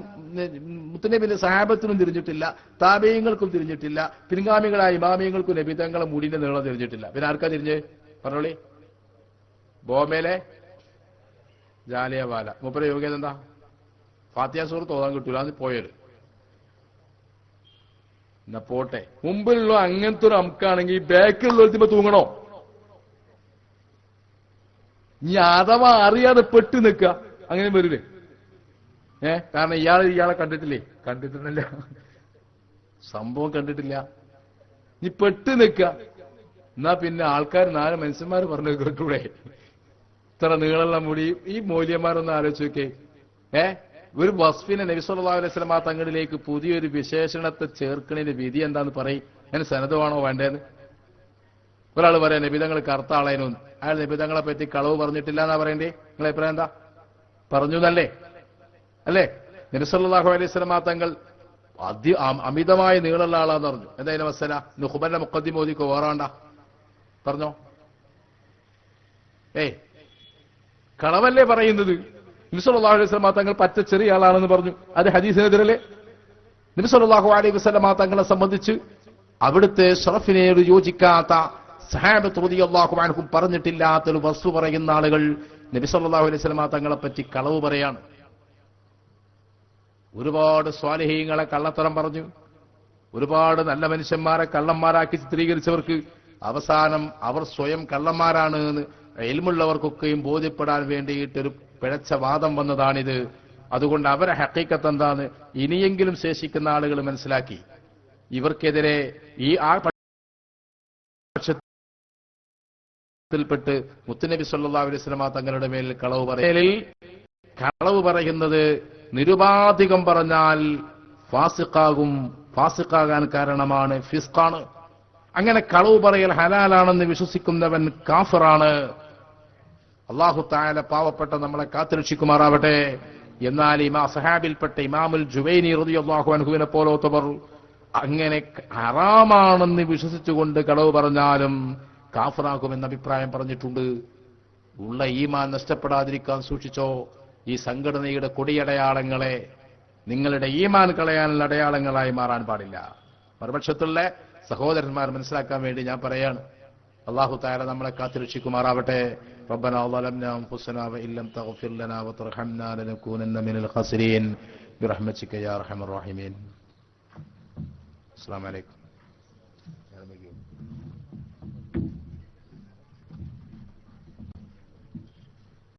Speaker 1: മുത്തനബിന്റെ സഹാബത്തിനും തിരിഞ്ഞിട്ടില്ല, താബീയങ്ങൾക്കും തിരിഞ്ഞിട്ടില്ല, പിൻഗാമികളായ ഇമാമിയങ്ങൾക്കും നബി തങ്ങളെ മുടിന്റെ നീളം തിരിഞ്ഞിട്ടില്ല. പിന്നെ ആർക്കാ തിരിഞ്ഞ്? പറഞ്ഞോളി. ബോംബെയിലെ ജാലിയവാല മൂപ്പര യോഗ്യത എന്താ? ഫാത്തിഹ സൂറത്ത് ഓതാൻ കിട്ടൂല, അത് പോയത്. എന്നാ പോട്ടെ. മുമ്പിലുള്ള അങ്ങനത്തെ ഒരു അമുക്കാണെങ്കിൽ ബാക്കിലുള്ള തൂങ്ങണോ? ഇനി അഥവാ അറിയാതെ പെട്ട് നിൽക്കുക, അങ്ങനെ വരില്ലേ? കാരണം ഇയാളെ കണ്ടിട്ടില്ല, സംഭവം കണ്ടിട്ടില്ല. നീ പെട്ട് നിൽക്കുക, എന്നാ പിന്നെ ആൾക്കാർ 4 മനുഷ്യന്മാർ പറഞ്ഞു കേട്ടൂടെ? ഇത്ര നീളമുള്ള മുടി. ഈ മൂല്യന്മാരൊന്ന് ആലോചിച്ച് നോക്കേ. ഒരു വസ്ഫിനെ നബി സല്ലല്ലാഹു അലൈഹി വസല്ലം തങ്ങളിലേക്ക് പുതിയൊരു വിശേഷണത്തെ ചേർക്കണതിന്റെ വിധി എന്താന്ന് പറയും. അതിന് സനദമാണോ വേണ്ടതെന്ന്? ഒരാൾ പറയാം നബിതങ്ങൾ കറുത്ത ആളേനൊന്നും, അയാൾ നബിതങ്ങളെ പറ്റി കളവ് പറഞ്ഞിട്ടില്ല എന്നാ പറയണ്ടേ? നിങ്ങളെ അഭിപ്രായം എന്താ? പറഞ്ഞു എന്നല്ലേ? അല്ലേ? നബി സല്ലല്ലാഹു അലൈഹി വസല്ലം തങ്ങൾ അമിതമായ നീളമുള്ള ആളാന്ന് പറഞ്ഞു. എന്തായാലും മസല നുഖ്ബന്റെ മുഖദ്ദിമ ഓതിക്കോ, വേറാണ്ട പറഞ്ഞോ? കളവല്ലേ പറയുന്നത്? നബി സല്ലല്ലാഹു അലൈഹി വസല്ലം തങ്ങൾ പറ്റ ചെറിയ ആളാണെന്ന് പറഞ്ഞു. അത് ഹദീസിനെതിരല്ലേ? നബി സല്ലല്ലാഹു അലൈഹി വസല്ലം തങ്ങളെ സംബന്ധിച്ച് അവിടുത്തെ ഷറഫിനോട് യോജിക്കാത്ത, സഹാബത്ത് റളിയല്ലാഹു അൻഹും പറഞ്ഞിട്ടില്ലാത്തൊരു വസ്തു പറയുന്ന ആളുകൾ നബി സല്ലല്ലാഹു അലൈഹി വസല്ലം തങ്ങളെ പറ്റി കളവ് പറയാണ്. ഒരുപാട് സ്വാലിഹീങ്ങളെ കള്ളത്തരം പറഞ്ഞു, ഒരുപാട് നല്ല മനുഷ്യന്മാരെ കള്ളന്മാരാക്കി ചിത്രീകരിച്ചവർക്ക് അവസാനം അവർ സ്വയം കള്ളന്മാരാണ് എന്ന് ഇൽമുള്ളവർക്കൊക്കെയും ബോധ്യപ്പെടാൻ വേണ്ടിയിട്ടൊരു പിഴച്ച വാദം വന്നതാണിത്. അതുകൊണ്ട് അവരെ ഹഖീഖത്ത് എന്താന്ന് ഇനിയെങ്കിലും ശേഷിക്കുന്ന ആളുകൾ മനസ്സിലാക്കി ഇവർക്കെതിരെ ഈ പ്പെട്ട് മുത്തുനബി സല്ലല്ലാഹു അലൈഹി വസല്ലം തങ്ങളുടെ മേൽ കളവ് പറയുന്നത് നിരുപാധികം പറഞ്ഞാൽ ഫാസിഖാകാൻ കാരണമാണ്, ഫിസ്ഖാണ്. അങ്ങനെ കളവ് പറയൽ ഹലാലാണെന്ന് വിശ്വസിക്കുന്നവൻ കാഫിറാണ്. അല്ലാഹു തആല പാവപ്പെട്ട നമ്മളെ കാത്തുരക്ഷിക്കുമാറാവട്ടെ. എന്നാൽ സഹാബിൽപ്പെട്ട ഇമാമുൽ ജുവൈനി റളിയല്ലാഹു അൻഹുവിനെ പോലോത്തവർ അങ്ങനെ ഹറാമാണെന്ന് വിശ്വസിച്ചുകൊണ്ട് കളവ് പറഞ്ഞാലും കാഫിറാകുമെന്ന അഭിപ്രായം പറഞ്ഞിട്ടുണ്ട്. ഉള്ള ഈമാൻ നഷ്ടപ്പെടാതിരിക്കാൻ സൂക്ഷിച്ചോ. ഈ സംഘടനയുടെ കൊടിയടയാളങ്ങളെ നിങ്ങളുടെ ഈമാൻ കളയാനുള്ള അടയാളങ്ങളായി മാറാൻ പാടില്ല. മറുപക്ഷത്തുള്ള സഹോദരന്മാർ മനസ്സിലാക്കാൻ വേണ്ടി ഞാൻ പറയാണ്, അല്ലാഹു തആല നമ്മളെ കാത്തുരക്ഷിക്കുമാറാവട്ടെ. റബ്ബനാ ളലംനാ അൻഫുസനാ വഇൻ ലം തഗ്ഫിർ ലനാ വതർഹംനാ ലനകൂനന്ന മിനൽ ഖാസിരീൻ ബിറഹ്മതിക യാ അർഹമർ റഹീമീൻ. അസ്സലാമു അലൈക്കും.